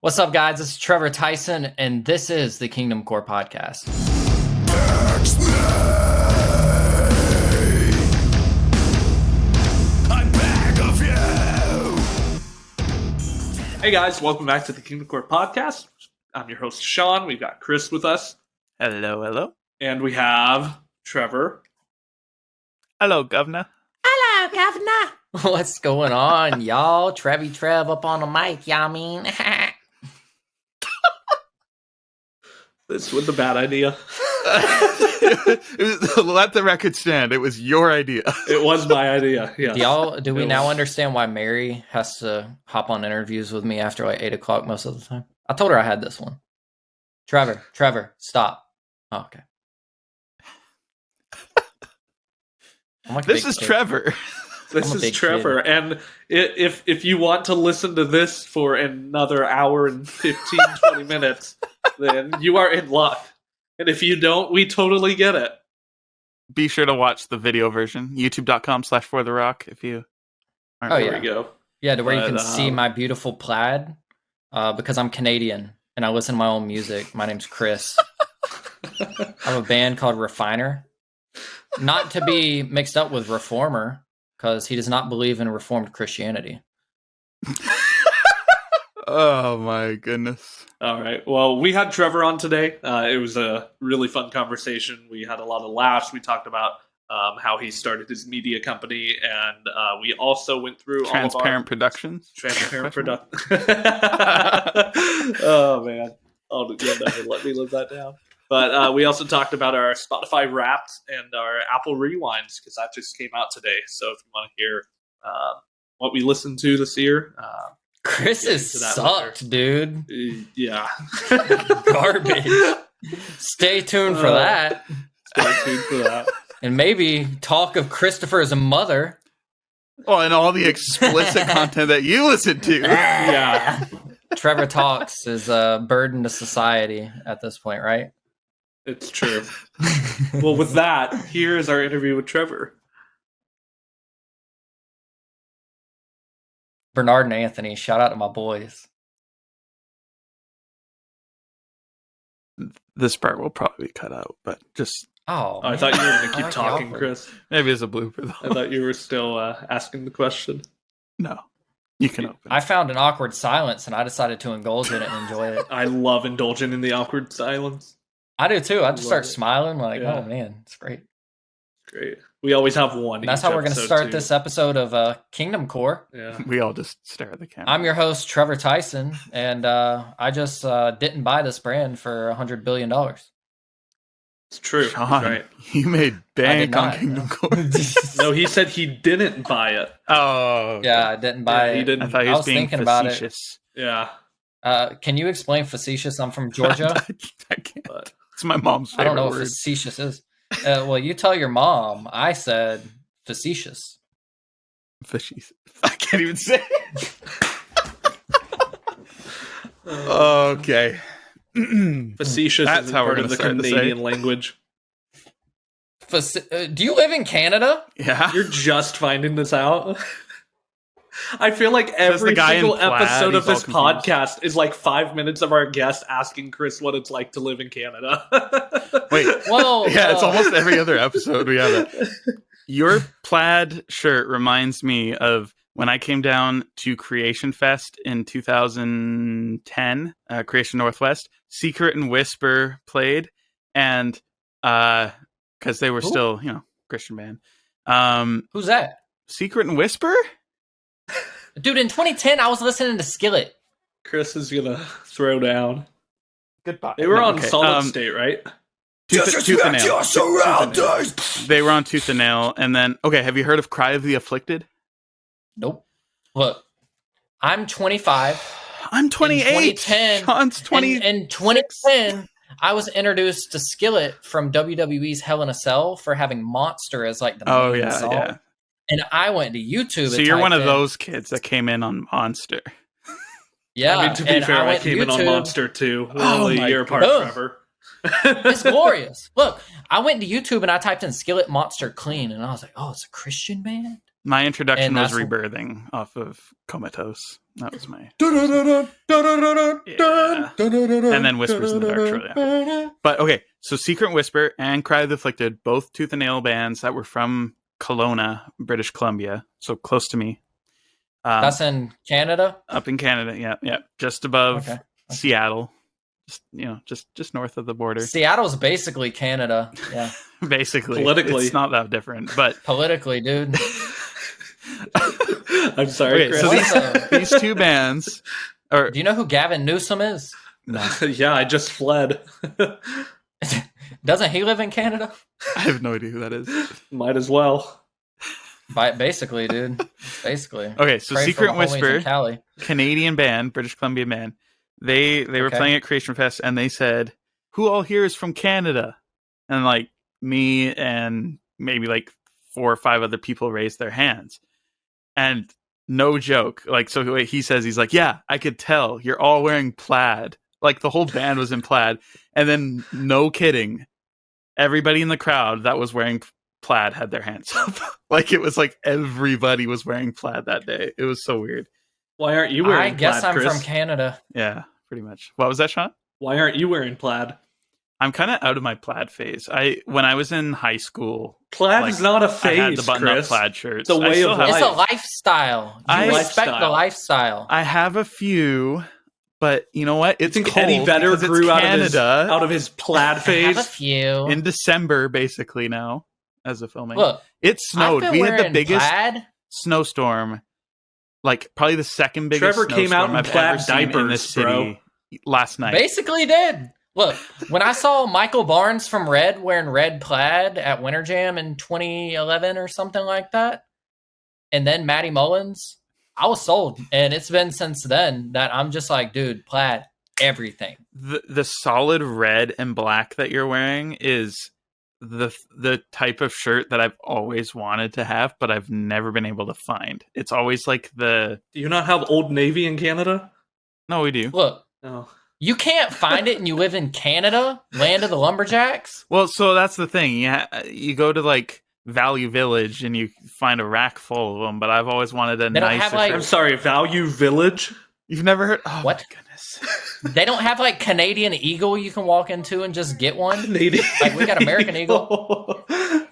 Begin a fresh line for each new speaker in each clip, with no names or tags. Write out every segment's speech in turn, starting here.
What's up, guys? This is Trevor Tyson, and this is the KingdomCore Podcast.
I'm back of you. Hey guys, welcome back to the KingdomCore Podcast. I'm your host, Sean. We've got Chris with us.
Hello, hello.
And we have Trevor.
Hello, governor.
Hello, Governor. What's going on, y'all? Trev up on the mic, y'all mean?
This was a bad idea.
Let the record stand. It was your idea.
It was my idea. Yeah.
Do we now understand why Mary has to hop on interviews with me after like 8 o'clock most of the time? I told her I had this one. Trevor, stop. Oh, okay. Like
this is Trevor.
This is Trevor. Kid. And if you want to listen to this for another hour and 15, 20 minutes, then you are in luck. And if you don't, we totally get it.
Be sure to watch the video version. YouTube.com/fortherock if you aren't.
There we go.
Yeah, to where you can see my beautiful plaid. Because I'm Canadian and I listen to my own music. My name's Chris. I have a band called Refiner. Not to be mixed up with Reformer, because he does not believe in Reformed Christianity.
Oh my goodness.
All right. Well, we had Trevor on today. It was a really fun conversation. We had a lot of laughs. We talked about how he started his media company, and we also went through
Transparent Productions.
Transparent Productions. Oh, man. You'll never let me live that down. But we also talked about our Spotify Wrapped and our Apple Rewinds, because that just came out today. So if you want to hear what we listened to this year...
Chris is sucked, dude.
Yeah.
Garbage. Stay tuned for that.
Stay tuned for that.
And maybe talk of Christopher's mother.
Oh, and all the explicit content that you listen to.
Yeah.
Trevor Talks is a burden to society at this point, right?
It's true. Well, with that, here is our interview with Trevor.
Bernard and Anthony, shout out to my boys.
This part will probably be cut out, but just...
Oh, I thought you were going to keep talking, Chris.
Maybe it's a blooper, though.
I thought you were still asking the question.
No. You can open.
I found an awkward silence, and I decided to indulge in it and enjoy it.
I love indulging in the awkward silence.
I do, too. I just start smiling like, oh, man, it's great.
Great. We always have one.
That's how we're going to start this episode of KingdomCore.
Yeah.
We all just stare at the camera.
I'm your host, Trevor Tyson, and I just didn't buy this brand for $100 billion.
It's true.
Sean,
right.
You made bank on KingdomCore.
No, he said he didn't buy it.
Oh. Okay.
Yeah, I didn't buy it.
He didn't.
I thought he was being
thinking
facetious.
about it.
Yeah.
Can you explain facetious? I'm from Georgia.
I can't. But it's my mom's favorite
I don't know
word.
what facetious is. Well, you tell your mom. I said facetious.
Facetious. I can't even say it. Okay.
Facetious is
how we're
part of the Canadian language.
Do you live in Canada?
Yeah.
You're just finding this out? I feel like every single episode of this podcast is like 5 minutes of our guest asking Chris what it's like to live in Canada.
Wait.
Well,
yeah, it's almost every other episode we have it. Your plaid shirt reminds me of when I came down to Creation Fest in 2010, Creation Northwest. Secret and Whisper played, and because they were still, Christian band.
Who's that?
Secret and Whisper?
Dude, in 2010, I was listening to Skillet.
Chris is gonna throw down.
Goodbye.
They were on Solid State, right?
Tooth and Nail. They were on Tooth and Nail, and then have you heard of Cry of the Afflicted?
Nope. Look, I'm 25.
I'm 28.
2010.
Sean's 20.
In 2010, I was introduced to Skillet from WWE's Hell in a Cell for having Monster as like the main song. Yeah. And I went to YouTube.
So you're one of those kids that came in on Monster.
Yeah.
I mean, to be fair, I came in on Monster too. Only a year apart, Trevor.
It's glorious. Look, I went to YouTube and I typed in Skillet Monster Clean, and I was like, oh, it's a Christian band?
My introduction was Rebirthing off of Comatose. That was my... and then Whispers in the Dark shortly after. But okay, so Secret Whisper and Cry of the Afflicted, both Tooth and Nail bands that were from Kelowna, British Columbia, so close to me.
That's in Canada?
Up in Canada, yeah. Just above Seattle. Just north of the border.
Seattle's basically Canada. Yeah.
Basically.
Politically.
It's not that different, but
politically, dude.
I'm sorry,
okay,
Chris.
So these two bands are...
Do you know who Gavin Newsom is?
No.
Yeah, I just fled.
Doesn't he live in Canada?
I have no idea who that is.
Might as well.
Basically, dude. Basically.
Okay, so
Pray
Secret
for the homies in
Whisper,
Cali.
Canadian band, British Columbia band. They were playing at Creation Fest, and they said, "Who all here is from Canada?" And like me and maybe like 4 or 5 other people raised their hands. And no joke, like, so he says, he's like, "Yeah, I could tell you're all wearing plaid." Like the whole band was in plaid, and then no kidding, everybody in the crowd that was wearing plaid had their hands up. Like it was like everybody was wearing plaid that day. It was so weird.
Why aren't you wearing
I guess
plaid,
I'm
Chris?
from Canada.
Yeah, pretty much. What was that, Sean?
Why aren't you wearing plaid?
I'm kind of out of my plaid phase. When I was in high school,
Plaid is not a phase,
I had the button-up
Chris.
plaid shirts.
It's a way of life.
It's a lifestyle. You respect the lifestyle.
I have a few, but you know what? It's
I think
cold
Eddie Vedder
because
grew
it's
out of his plaid
I
phase.
have a few.
in December, basically now as a filming.
Look,
it snowed.
I've been
We had the
wearing
biggest
plaid.
snowstorm, like probably the second biggest.
Trevor came out in
I've
plaid
ever seen in
diapers,
this city
bro.
last night.
Basically did. Look, when I saw Michael Barnes from Red wearing red plaid at Winter Jam in 2011 or something like that, and then Matty Mullins, I was sold. And it's been since then that I'm just like, dude, plaid, everything.
The solid red and black that you're wearing is the type of shirt that I've always wanted to have, but I've never been able to find. It's always like the...
Do you not have Old Navy in Canada?
No, we do.
Look,
No.
you can't find it and you live in Canada, land of the lumberjacks.
Well, so that's the thing. You go to like Value Village and you find a rack full of them, but I've always wanted a
They don't
nicer
have, like-
I'm sorry, Value Village?
You've never heard? Oh,
What?
my goodness.
They don't have like Canadian Eagle you can walk into and just get one.
Canadian.
Like we got American Eagle.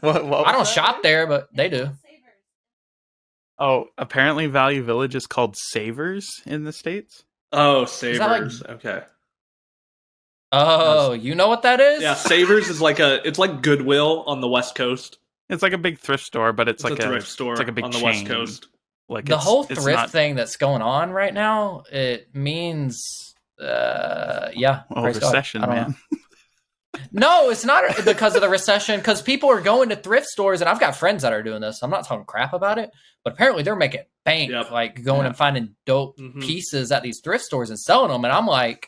What
I don't shop there, but they do.
Oh, apparently Value Village is called Savers in the States.
Oh,
that
Savers. Okay.
Oh, you know what that is?
Yeah, Savers is it's like Goodwill on the West Coast.
It's like a big thrift store, but it's like
a thrift store
it's like a big
on the
chain.
West Coast.
Like
The whole
it's
thrift
not-
thing that's going on right now, it means, yeah.
Oh,
praise God.
recession,
I don't
man.
know. No, it's not because of the recession, because people are going to thrift stores, and I've got friends that are doing this. I'm not talking crap about it, but apparently they're making bank,
Yep.
like going
Yeah.
and finding dope
Mhm.
pieces at these thrift stores and selling them. And I'm like,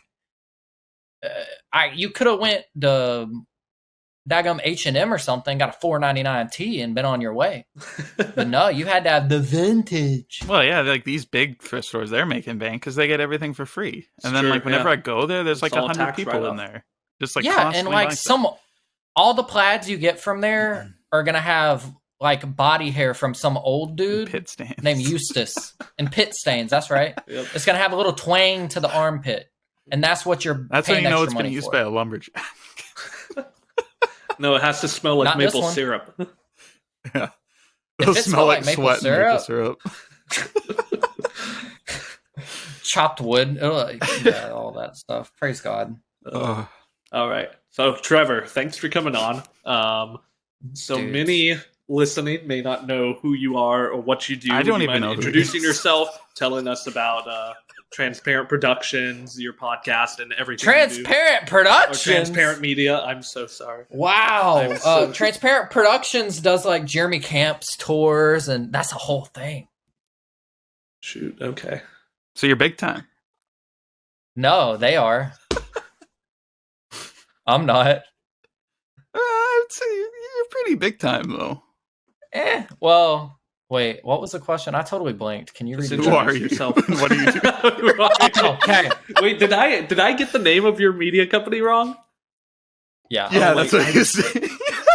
you could have went to daggum H&M or something, got a $4.99 tee and been on your way. But no, you had to have the vintage.
Well, yeah, like these big thrift stores, they're making bank because they get everything for free. And then,
True,
like, whenever
yeah.
I go there, there's
It's
like
all
100
tax
people
write-off.
in there. Just like
yeah, and
constantly
like
buying stuff.
all the plaids you get from there are gonna have like body hair from some old dude
Pit stands.
named Eustace and pit stains. That's right.
Yep.
It's gonna have a little twang to the armpit, and that's what you're.
That's
paying
when you know
extra
it's been
money
used
for.
by a lumberjack.
No, it has to smell like
Not this
maple
one.
syrup.
Yeah.
If
It'll
it
smell like
maple
sweat and maple syrup.
Chopped wood, yeah, all that stuff. Praise God.
Ugh.
All right. So, Trevor, thanks for coming on. So
Dude.
many listening may not know who you are or what you do.
I don't
You
even
mind
know who he
introducing
is.
yourself, telling us about Transparent Productions, your podcast, and everything. you do.
Transparent
Or
Productions.
Transparent Media. I'm so sorry.
Wow.
I'm so-
Transparent Productions does like Jeremy Camp's tours, and that's a whole thing.
Shoot. Okay.
So you're big time.
No, they are. I'm not.
I'd say you're pretty big time, though.
Well, wait. What was the question? I totally blanked. Can you read
Just
it?
Who are
introduce
you?
yourself.
What are you doing?
Who are you?
Okay.
Wait, did I get the name of your media company wrong?
Yeah.
Yeah,
Oh,
that's
wait,
what you say.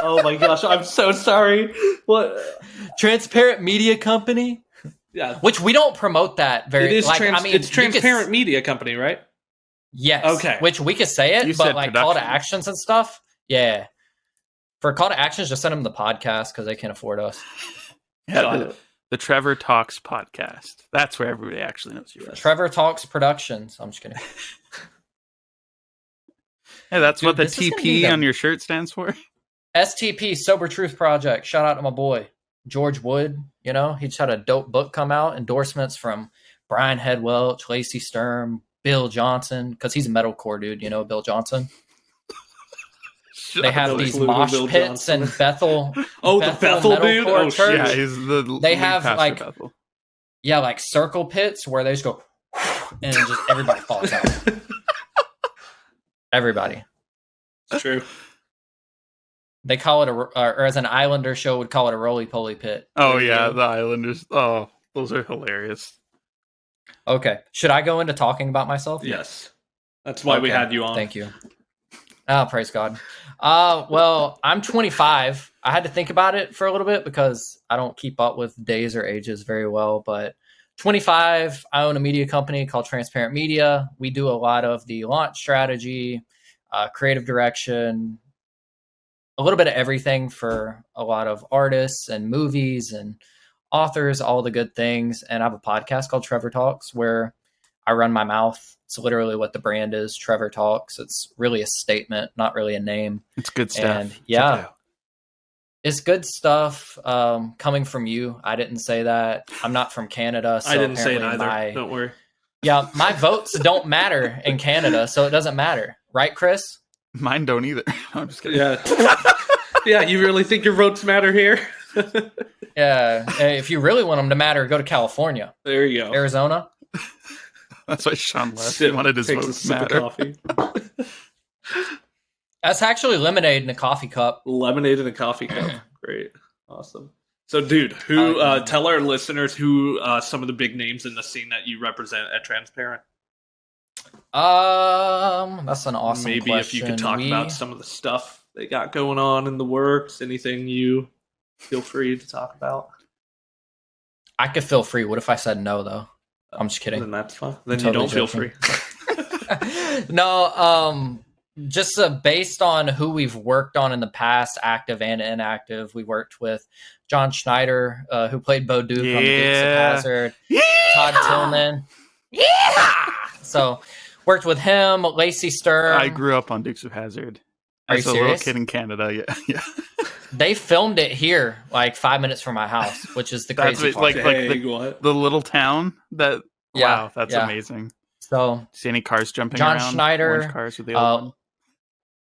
Oh my gosh, I'm so sorry. What?
Transparent Media Company,
Yeah,
which we don't promote that very.
it is.
like,
It's
you could-
Transparent Media Company, right?
Yes.
Okay.
Which we could say it,
You
but
said
like call to
productions.
actions and stuff. Yeah. For call to actions, just send them the podcast because they can't afford us.
Yeah,
Got
the,
it.
the Trevor Talks Podcast. That's where everybody actually knows you.
Yes.
Trevor Talks Productions. I'm just kidding.
Hey, that's
Dude,
what the
this is gonna be
TP
the-
on your shirt stands for.
STP, Sober Truth Project. Shout out to my boy, George Wood. You know, he just had a dope book come out. Endorsements from Brian Headwelch, Lacey Sturm, Bill Johnson, because he's a metalcore dude, you know, Bill Johnson. They have
Bill
these
Flutie,
mosh
Bill
pits
Johnson.
in Bethel.
Oh, the Bethel dude?
Metalcore
Oh,
Church.
Yeah, he's the
They
lead
have,
pastor
like-
Bethel.
Yeah, like circle pits where they just go and just everybody falls out. Everybody.
It's true.
They call it or as an Islander show would call it a roly-poly pit.
Oh
There you
yeah,
go.
the Islanders. Oh, those are hilarious.
Okay. Should I go into talking about myself?
Yes. That's why we
Okay.
had you on.
Thank you. Oh, praise God. Well, I'm 25. I had to think about it for a little bit because I don't keep up with days or ages very well. But 25, I own a media company called Transparent Media. We do a lot of the launch strategy, creative direction, a little bit of everything for a lot of artists and movies and authors, all the good things. And I have a podcast called Trevor Talks where I run my mouth. It's literally what the brand is, Trevor Talks. It's really a statement, not really a name.
It's good stuff.
And
Check
yeah,
it out.
it's good stuff coming from you. I didn't say that. I'm not from Canada. So
I didn't say it
apparently
either. Don't worry.
Yeah, my votes don't matter in Canada, so it doesn't matter. Right, Chris?
Mine don't either. I'm just kidding.
Yeah. Yeah, you really think your votes matter here?
Yeah. If you really want them to matter, go to California,
There you go.
Arizona.
That's why Sean left.
Sip-
He wanted his
takes a
votes to
sip of
matter.
coffee.
That's actually lemonade in a coffee cup.
Lemonade in a coffee cup. Great. Awesome. So, dude, who tell our listeners who some of the big names in the scene that you represent at Transparent?
That's an awesome
Maybe
question.
if you could talk about some of the stuff they got going on in the works, anything you feel free to talk about.
I could feel free. What if I said no, though? I'm just kidding.
Then that's fine. Then
Totally
you don't feel
joking.
free.
No, just based on who we've worked on in the past, active and inactive. We worked with John Schneider, who played Bo Duke on the Dukes of
Yeah.
Hazzard. Todd Tillman. Yeah. So worked with him, Lacey Sturm.
I grew up on Dukes of Hazzard.
Are
As
you
a little
serious?
kid in Canada, yeah. Yeah.
They filmed it here, like 5 minutes from my house, which is the
That's
crazy
what-
part.
like
Dang, what?
The little town that
Yeah,
wow, that's
yeah.
amazing.
So
See any cars jumping
John
around?
Schneider,
Orange cars with the other one?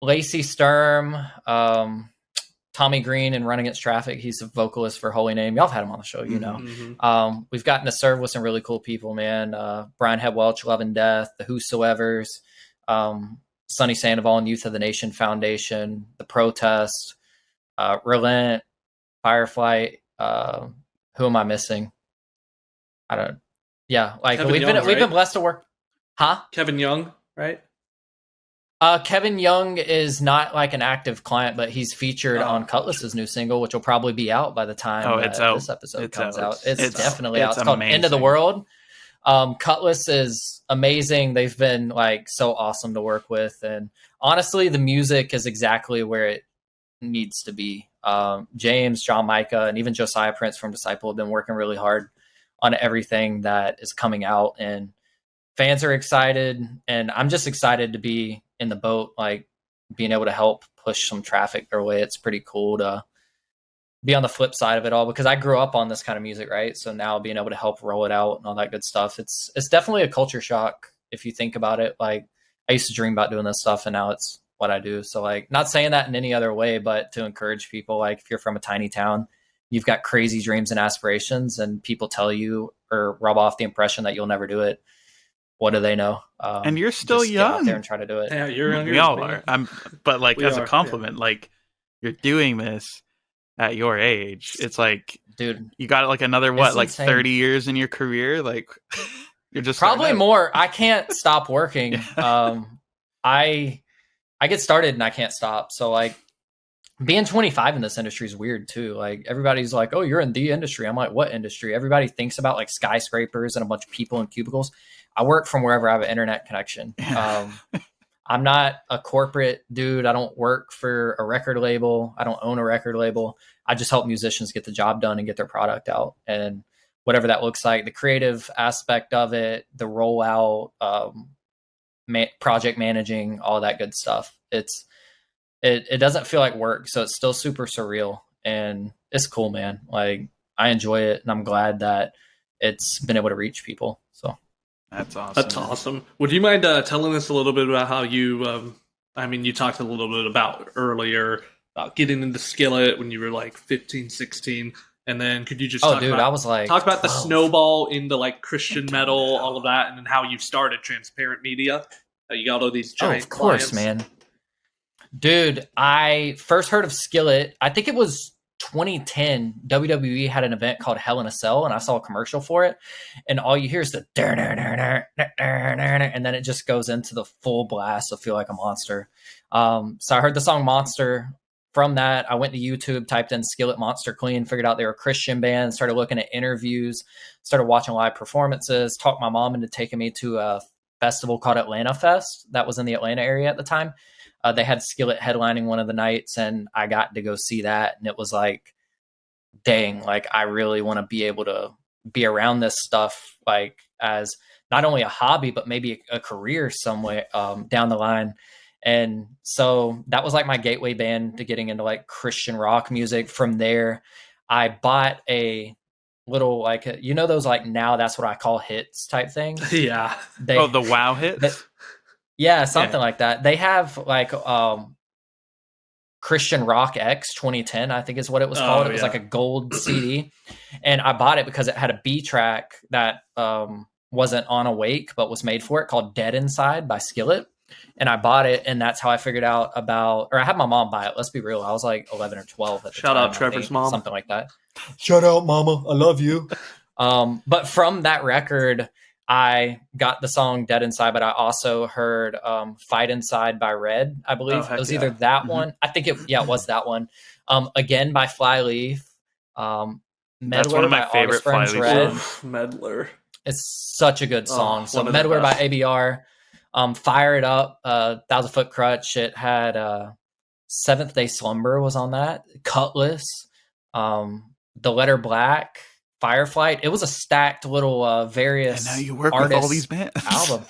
Lacey Sturm, Tommy Green in Running Against Traffic. He's a vocalist for Holy Name. Y'all have had him on the show, you know.
Mhm.
We've gotten to serve with some really cool people, man. Brian Headwelch, Love and Death, the Whosoevers, Sonny Sandoval and Youth of the Nation Foundation, The Protest, Relent, Firefly. Who am I missing? I don't. Yeah, like
Kevin
we've
Young,
been
right?
blessed to work. Huh?
Kevin Young, right?
Kevin Young is not like an active client, but he's featured
Oh.
on Cutlass's new single, which will probably be out by the time
Oh, it's out.
this episode
It's
comes
out.
out. It's
It's-
definitely
it's
out. It's called End of the
amazing.
World. Cutlass is amazing. They've been like so awesome to work with, and honestly, the music is exactly where it needs to be. James, John Micah, and even Josiah Prince from Disciple have been working really hard on everything that is coming out, and fans are excited, and I'm just excited to be in the boat, like being able to help push some traffic their way. It's pretty cool to be on the flip side of it all because I grew up on this kind of music, right? So now being able to help roll it out and all that good stuff, it's definitely a culture shock if you think about it. Like I used to dream about doing this stuff, and now it's what I do. So like, not saying that in any other way, but to encourage people, like if you're from a tiny town, you've got crazy dreams and aspirations, and people tell you or rub off the impression that you'll never do it. What do they know?
And you're still
just get out
young.
there and try to do it.
Yeah, you're on
We
yours,
all
man.
are. But like
We
as
are,
a compliment, like you're doing this at your age. It's like
Dude,
you got like another what,
It's
like
insane.
30 years in your career? Like you're just starting
probably
out.
more. I can't stop working.
Yeah.
I get started and I can't stop. So like being 25 in this industry is weird too. Like everybody's like, "Oh, you're in the industry." I'm like, "What industry?" Everybody thinks about like skyscrapers and a bunch of people in cubicles. I work from wherever I have an internet connection. I'm not a corporate dude. I don't work for a record label. I don't own a record label. I just help musicians get the job done and get their product out. And whatever that looks like, the creative aspect of it, the rollout, project managing, all that good stuff. It doesn't feel like work. So it's still super surreal and it's cool, man. Like I enjoy it and I'm glad that it's been able to reach people. So.
That's awesome.
That's awesome. Would you mind telling us a little bit about how you, you talked a little bit about earlier about getting into Skillet when you were like 15, 16. And then could you just
I was like,
talk about 12. The snowball into like Christian metal, all of that, and then how you started Transparent Media? You got all these giant
of course,
clients.
man. Dude, I first heard of Skillet. I think it was 2010. WWE had an event called Hell in a Cell, and I saw a commercial for it. And all you hear is the and then it just goes into the full blast of Feel Like a Monster. So I heard the song Monster. From that, I went to YouTube, typed in Skillet Monster Clean, figured out they were a Christian band, started looking at interviews, started watching live performances, talked my mom into taking me to a festival called Atlanta Fest that was in the Atlanta area at the time. They had Skillet headlining one of the nights, and I got to go see that. And it was like, dang, like I really want to be able to be around this stuff, like as not only a hobby, but maybe a career somewhere down the line. And so that was like my gateway band to getting into like Christian rock music. From there, I bought a little like, those like now that's what I call hits type things.
Yeah.
The wow hits?
Yeah, something like that. They have like Christian Rock X 2010, I think is what it was called. It was like a gold CD. And I bought it because it had a B track that wasn't on Awake, but was made for it, called Dead Inside by Skillet. And I bought it, and that's how I figured out I had my mom buy it. Let's be real. I was like 11 or 12 at the time.
Shout out Trevor's mom.
Something like that. Shout out, Mama. I love you. But from that record, I got the song Dead Inside, but I also heard Fight Inside by Red, I believe. It was either that one. I think it was that one. Again by Flyleaf.
That's one of my favorite Flyleaf songs.
Meddler.
It's such a good song. So Meddler by ABR. Fire It Up, 1,000 Foot Crutch. It had Seventh Day Slumber was on that. Cutlass, The Letter Black, Fireflight. It was a stacked little various.
And now you work with all these bands.
Album.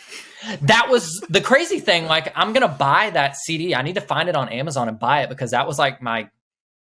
That was the crazy thing. Like I'm gonna buy that CD. I need to find it on Amazon and buy it because that was like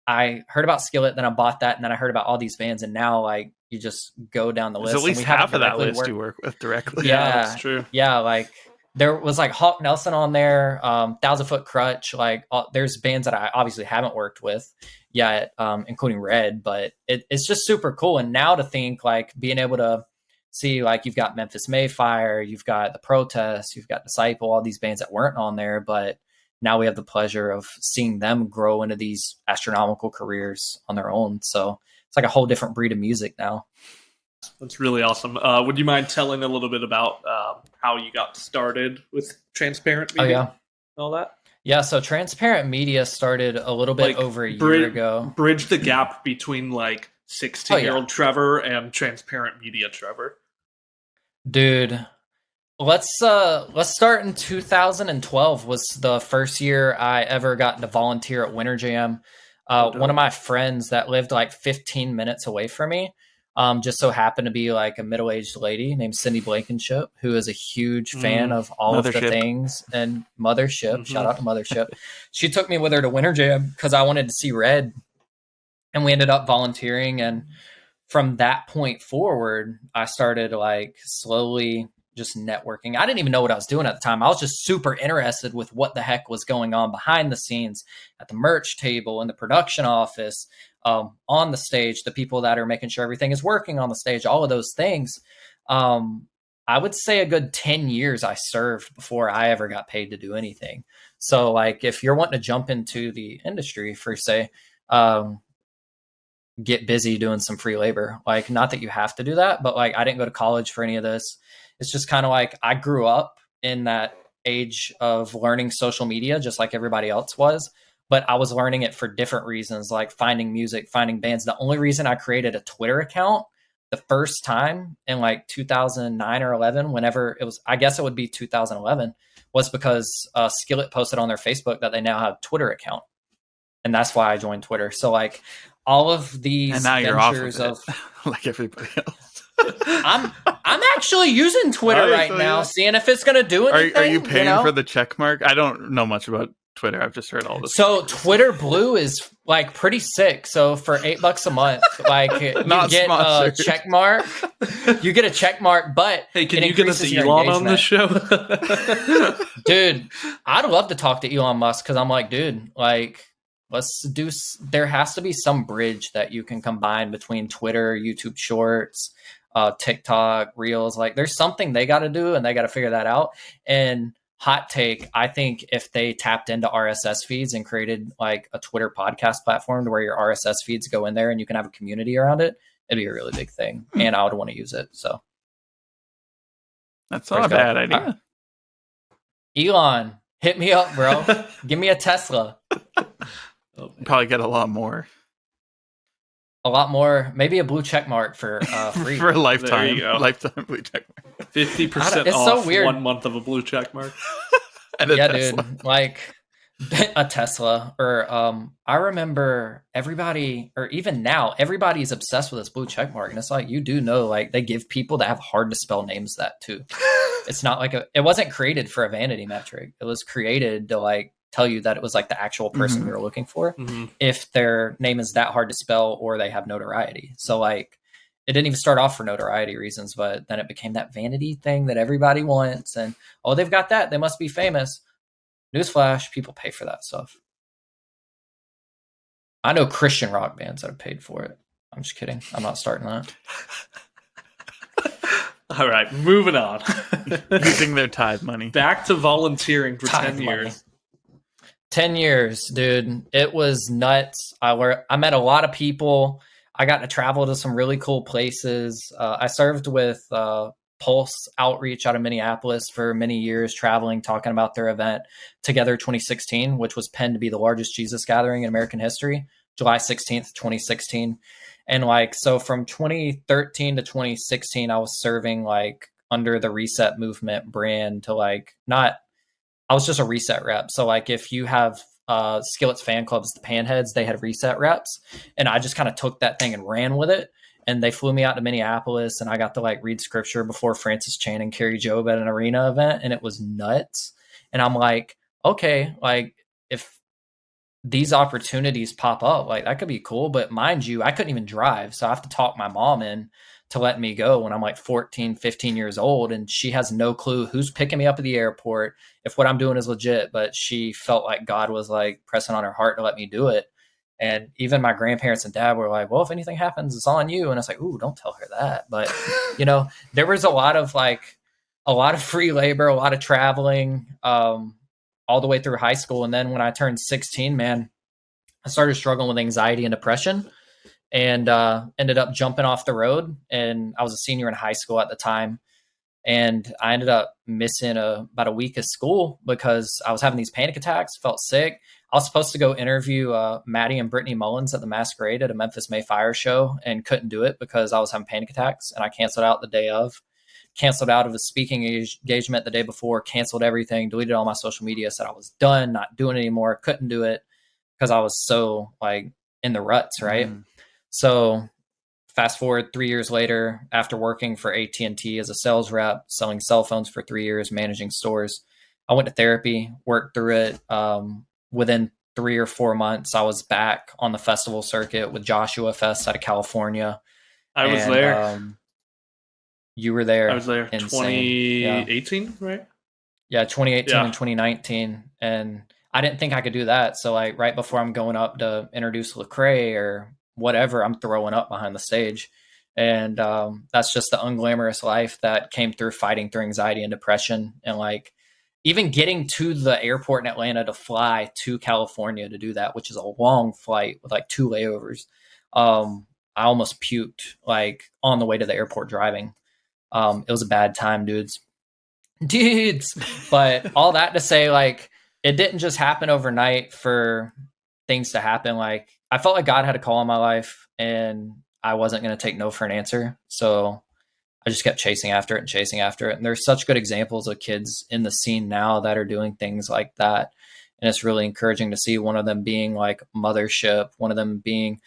I heard about Skillet, then I bought that, and then I heard about all these bands, and now like you just go down the list.
There's at least half of that list you work with directly.
Yeah,
that's true.
Yeah, like. There was like Hawk Nelson on there, 1,000 Foot Crutch. Like there's bands that I obviously haven't worked with yet, including Red, but it's just super cool. And now to think like being able to see like you've got Memphis Mayfire, you've got The Protest, you've got Disciple, all these bands that weren't on there, but now we have the pleasure of seeing them grow into these astronomical careers on their own. So it's like a whole different breed of music now.
That's really awesome. Would you mind telling a little bit about how you got started with Transparent Media?
Oh, yeah.
All that?
Yeah, so Transparent Media started a little bit over a year ago.
Bridge the gap between like 16-year-old Trevor and Transparent Media Trevor.
Dude, let's start in 2012 was the first year I ever got to volunteer at Winter Jam. One of my friends that lived like 15 minutes away from me just so happened to be like a middle-aged lady named Cindy Blankenship, who is a huge fan of all of the things. And Mothership, shout out to Mothership. She took me with her to Winter Jam because I wanted to see Red. And we ended up volunteering. And from that point forward, I started like slowly just networking. I didn't even know what I was doing at the time. I was just super interested with what the heck was going on behind the scenes at the merch table, in the production office, on the stage, the people that are making sure everything is working on the stage, all of those things. I would say a good 10 years I served before I ever got paid to do anything. So like, if you're wanting to jump into the industry for say, get busy doing some free labor, like not that you have to do that, but like, I didn't go to college for any of this. It's just kind of like, I grew up in that age of learning social media, just like everybody else was. But I was learning it for different reasons, like finding music, finding bands. The only reason I created a Twitter account the first time in like 2009 or 11, whenever it was, I guess it would be 2011, was because Skillet posted on their Facebook that they now have a Twitter account. And that's why I joined Twitter. So like all of these
and now you're off of,
ventures of
like everybody else.
I'm actually using Twitter right now, seeing if it's going to do anything.
Are you paying for the check mark? I don't know much about Twitter. I've just heard all this.
So Twitter Blue is like pretty sick. So for $8 a month, like you get a check mark. You get a check mark, but
hey, can you get us Elon on this show?
Dude, I'd love to talk to Elon Musk because I'm like, dude, like let's do. There has to be some bridge that you can combine between Twitter, YouTube Shorts, TikTok, Reels. Like there's something they got to do, and they got to figure that out. And hot take, I think if they tapped into RSS feeds and created like a Twitter podcast platform to where your RSS feeds go in there and you can have a community around it, it'd be a really big thing. And I would want to use it. So
that's not a bad idea.
Elon, hit me up, bro. Give me a Tesla.
Probably get a lot more.
Maybe a blue check mark for free.
For a lifetime. Lifetime blue check mark.
50% off so weird. 1 month of a blue check mark.
And Tesla.
Dude, like a Tesla. Or I remember everybody, or even now, everybody's obsessed with this blue check mark. And it's like, you do know, like they give people that have hard to spell names that too. It's not like it wasn't created for a vanity metric. It was created to like tell you that it was like the actual person we were looking for if their name is that hard to spell or they have notoriety. So like it didn't even start off for notoriety reasons, but then it became that vanity thing that everybody wants. And oh, they've got that, they must be famous. Newsflash, people pay for that stuff. I know Christian rock bands that have paid for it. I'm just kidding. I'm not starting that.
All right, moving on.
Using their tithe money.
Back to volunteering for 10 years.
Money. 10 years, dude. It was nuts. I met a lot of people. I got to travel to some really cool places. I served with Pulse Outreach out of Minneapolis for many years, traveling, talking about their event Together 2016, which was penned to be the largest Jesus gathering in American history, July 16th, 2016. And like, so from 2013 to 2016, I was serving like under the Reset Movement brand to like I was just a Reset rep. So like if you have Skillet's fan clubs, the Panheads, they had Reset reps. And I just kind of took that thing and ran with it. And they flew me out to Minneapolis and I got to like read scripture before Francis Chan and Carrie Job at an arena event. And it was nuts. And I'm like, okay, like if these opportunities pop up, like that could be cool. But mind you, I couldn't even drive. So I have to talk my mom in to let me go when I'm like 14, 15 years old. And she has no clue who's picking me up at the airport, if what I'm doing is legit, but she felt like God was like pressing on her heart to let me do it. And even my grandparents and dad were like, well, if anything happens, it's on you. And I was like, ooh, don't tell her that. But you know, there was a lot of free labor, a lot of traveling, all the way through high school. And then when I turned 16, man, I started struggling with anxiety and depression. And ended up jumping off the road. And I was a senior in high school at the time. And I ended up missing about a week of school because I was having these panic attacks, felt sick. I was supposed to go interview Maddie and Brittany Mullins at the Masquerade at a Memphis May Fire show and couldn't do it because I was having panic attacks. And I canceled out the day of, canceled out of a speaking engagement the day before, canceled everything, deleted all my social media, said I was done, not doing it anymore, couldn't do it because I was so like in the ruts, right? So fast forward 3 years later, after working for AT&T as a sales rep, selling cell phones for 3 years, managing stores, I went to therapy, worked through it. Within 3 or 4 months, I was back on the festival circuit with Joshua Fest out of California.
I was there.
You were there.
I was there. 2018, right?
Yeah, 2018 and 2019. And I didn't think I could do that. So like right before I'm going up to introduce Lecrae or whatever, I'm throwing up behind the stage. And that's just the unglamorous life that came through fighting through anxiety and depression. And like even getting to the airport in Atlanta to fly to California to do that, which is a long flight with like 2 layovers. I almost puked like on the way to the airport driving. It was a bad time, dudes. But all that to say, like, it didn't just happen overnight for things to happen. Like, I felt like God had a call in my life, and I wasn't going to take no for an answer. So I just kept chasing after it and chasing after it. And there's such good examples of kids in the scene now that are doing things like that. And it's really encouraging to see, one of them being like Mothership, one of them being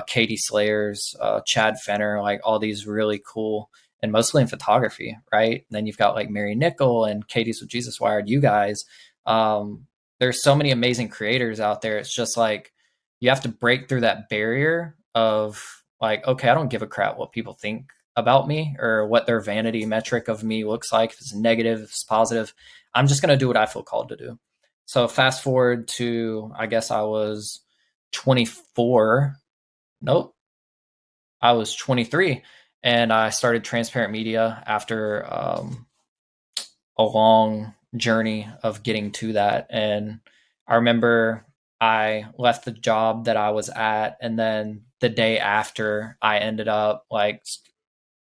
Katie Slayers, Chad Fenner, like all these really cool, and mostly in photography, right? And then you've got like Mary Nickel and Katie's with Jesus Wired, you guys. There's so many amazing creators out there. It's just like, you have to break through that barrier of like, okay, I don't give a crap what people think about me or what their vanity metric of me looks like. If it's negative, if it's positive, I'm just going to do what I feel called to do. So fast forward to, I guess I was 24. Nope. I was 23 and I started Transparent Media after a long journey of getting to that. And I remember I left the job that I was at, and then the day after I ended up like,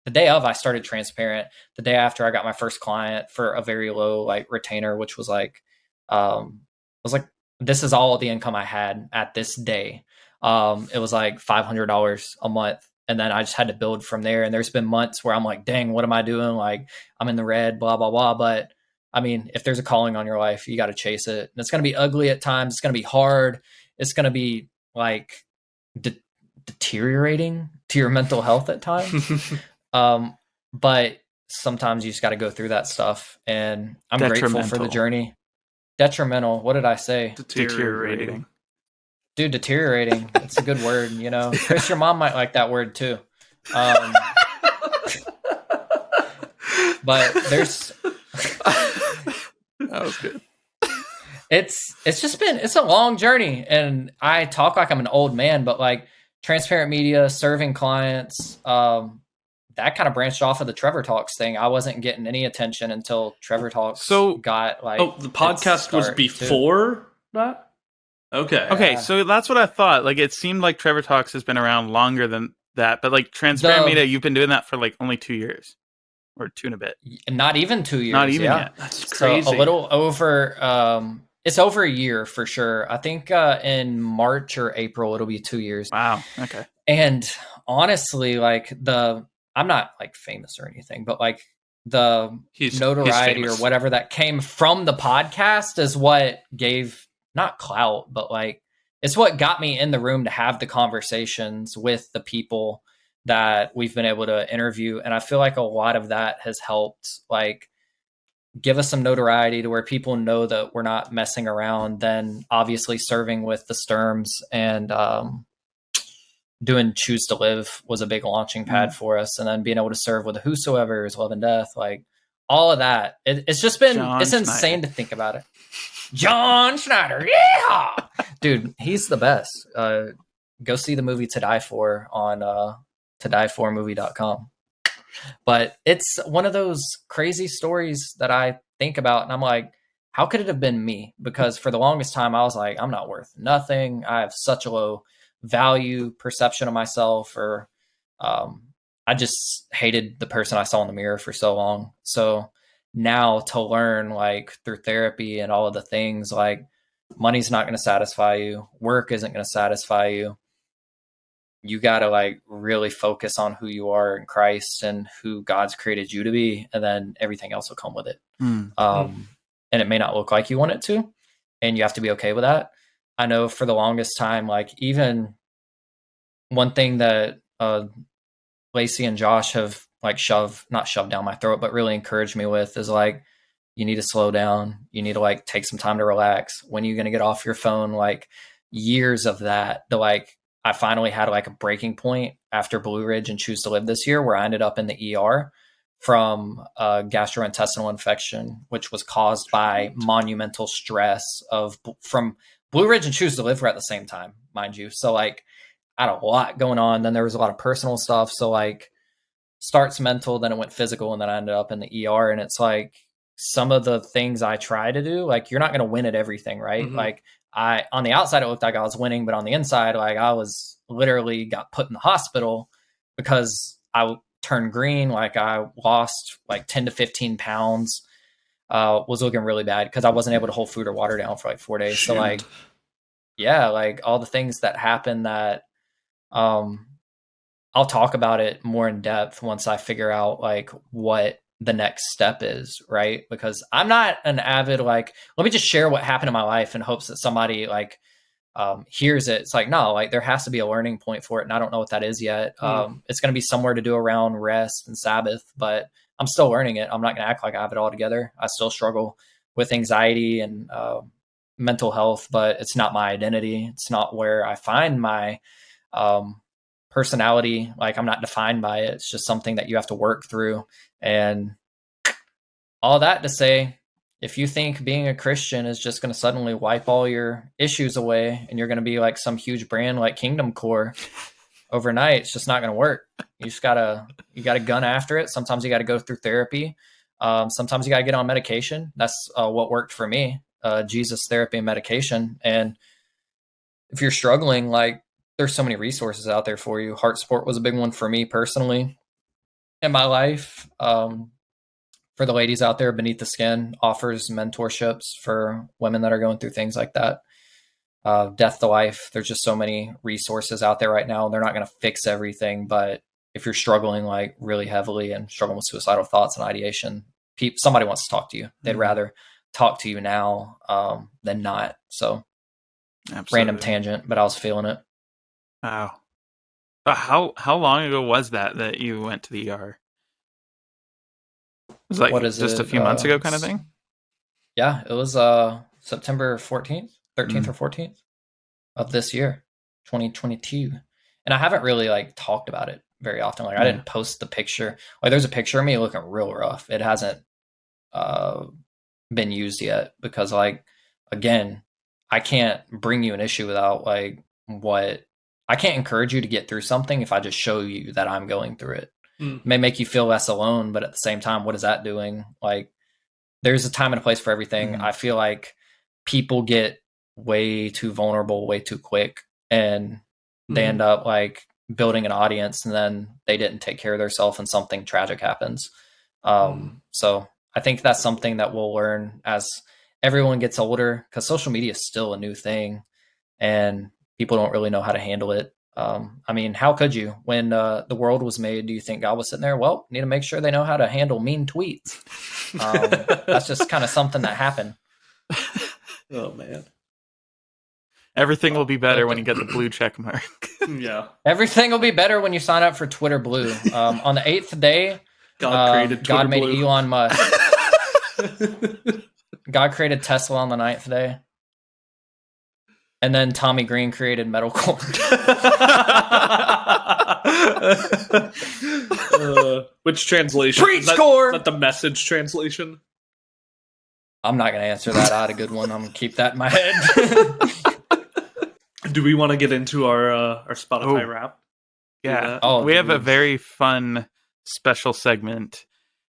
the day of I started Transparent, the day after I got my first client for a very low like retainer, which was like, I was like, this is all the income I had at this day. It was like $500 a month. And then I just had to build from there. And there's been months where I'm like, dang, what am I doing? Like, I'm in the red, blah, blah, blah. But I mean, if there's a calling on your life, you got to chase it. And it's going to be ugly at times. It's going to be hard. It's going to be like deteriorating to your mental health at times. But sometimes you just got to go through that stuff. And I'm grateful for the journey. Detrimental. What did I say?
Deteriorating.
Dude, deteriorating. It's a good word, you know. Chris, your mom might like that word too. But there's
that was good.
It's a long journey, and I talk like I'm an old man, but like Transparent Media, serving clients, that kind of branched off of the Trevor Talks thing. I wasn't getting any attention until Trevor Talks got like.
Oh, the podcast was before that? Okay.
Okay, so that's what I thought. Like, it seemed like Trevor Talks has been around longer than that, but like Transparent Media, you've been doing that for like only 2 years. Or 2 and a bit.
Not even 2 years.
Not even
yet.
That's
crazy. So a little over, it's over a year for sure. I think in March or April, it'll be 2 years.
Wow. Okay.
And honestly, like I'm not like famous or anything, but like the notoriety or whatever that came from the podcast is what gave, not clout, but like, it's what got me in the room to have the conversations with the people that we've been able to interview. And I feel like a lot of that has helped like give us some notoriety to where people know that we're not messing around. Then obviously serving with the Sturms and doing Choose to Live was a big launching pad for us. And then being able to serve with the Whosoever's, Love and Death, like all of that. It's just been, it's insane to think about it. John Schneider. Yeah, dude, he's the best. Go see the movie To Die For on todieformovie.com. But it's one of those crazy stories that I think about, and I'm like, how could it have been me? Because for the longest time, I was like, I'm not worth nothing. I have such a low value perception of myself, or I just hated the person I saw in the mirror for so long. So now to learn, like through therapy and all of the things, like money's not going to satisfy you. Work isn't going to satisfy you. You got to like really focus on who you are in Christ and who God's created you to be. And then everything else will come with it. And it may not look like you want it to, and you have to be okay with that. I know for the longest time, like even one thing that Lacey and Josh have like not shoved down my throat, but really encouraged me with is like, you need to slow down. You need to like take some time to relax. When are you going to get off your phone? Like years of that, I finally had like a breaking point after Blue Ridge and Choose to Live this year, where I ended up in the ER from a gastrointestinal infection, which was caused by monumental stress from Blue Ridge and Choose to Live were at the same time, mind you. So like I had a lot going on. Then there was a lot of personal stuff. So like starts mental, then it went physical, and then I ended up in the ER. And it's like some of the things I try to do, like you're not going to win at everything, right?
Mm-hmm.
Like on the outside, it looked like I was winning, but on the inside, like I was literally got put in the hospital because I turned green. Like I lost like 10 to 15 pounds, was looking really bad because I wasn't able to hold food or water down for like 4 days.
Shoot.
So like, yeah, like all the things that happen that, I'll talk about it more in depth once I figure out like what the next step is, right? Because I'm not an avid, like, let me just share what happened in my life in hopes that somebody like hears it. It's like, no, like there has to be a learning point for it. And I don't know what that is yet. It's going to be somewhere to do around rest and Sabbath, but I'm still learning it. I'm not going to act like I have it all together. I still struggle with anxiety and mental health, but it's not my identity. It's not where I find my personality. Like I'm not defined by it. It's just something that you have to work through. And all that to say, if you think being a Christian is just going to suddenly wipe all your issues away and you're going to be like some huge brand like KingdomCore overnight, it's just not going to work. You gotta gun after it. Sometimes you got to go through therapy. Sometimes you got to get on medication. That's what worked for me. Jesus, therapy, and medication. And if you're struggling, like there's so many resources out there for you. Heart Support was a big one for me personally in my life. For the ladies out there, Beneath the Skin offers mentorships for women that are going through things like that. Death to Life. There's just so many resources out there right now. They're not going to fix everything, but if you're struggling like really heavily and struggling with suicidal thoughts and ideation, somebody wants to talk to you. They'd rather talk to you now than not. So
Absolutely.
Random tangent, but I was feeling it.
Wow. How long ago was that you went to the ER? It was like
What is
just
it?
a few months ago kind of thing?
Yeah, it was September 14th, 13th or 14th of this year, 2022. And I haven't really like talked about it very often. Like I didn't post the picture. Like there's a picture of me looking real rough. It hasn't been used yet because like, again, I can't bring you an issue without like I can't encourage you to get through something if I just show you that I'm going through it. It may make you feel less alone, but at the same time, what is that doing? Like there's a time and a place for everything. I feel like people get way too vulnerable, way too quick, and they end up like building an audience and then they didn't take care of themselves and something tragic happens. So I think that's something that we'll learn as everyone gets older, because social media is still a new thing and people don't really know how to handle it. I mean, how could you? When the world was made, do you think God was sitting there? Well, need to make sure they know how to handle mean tweets. That's just kind of something that happened.
Oh, man.
Everything will be better when you get the blue check mark.
Yeah.
Everything will be better when you sign up for Twitter Blue. On the 8th day, God made
Blue.
Elon Musk. God created Tesla on the 9th day. And then Tommy Green created metalcore.
Which translation?
Preach,
Is that,
core!
is that the Message translation?
I'm not going to answer that. I had a good one. I'm going to keep that in my head.
Do we want to get into our Spotify wrap?
Yeah. We have a very fun special segment,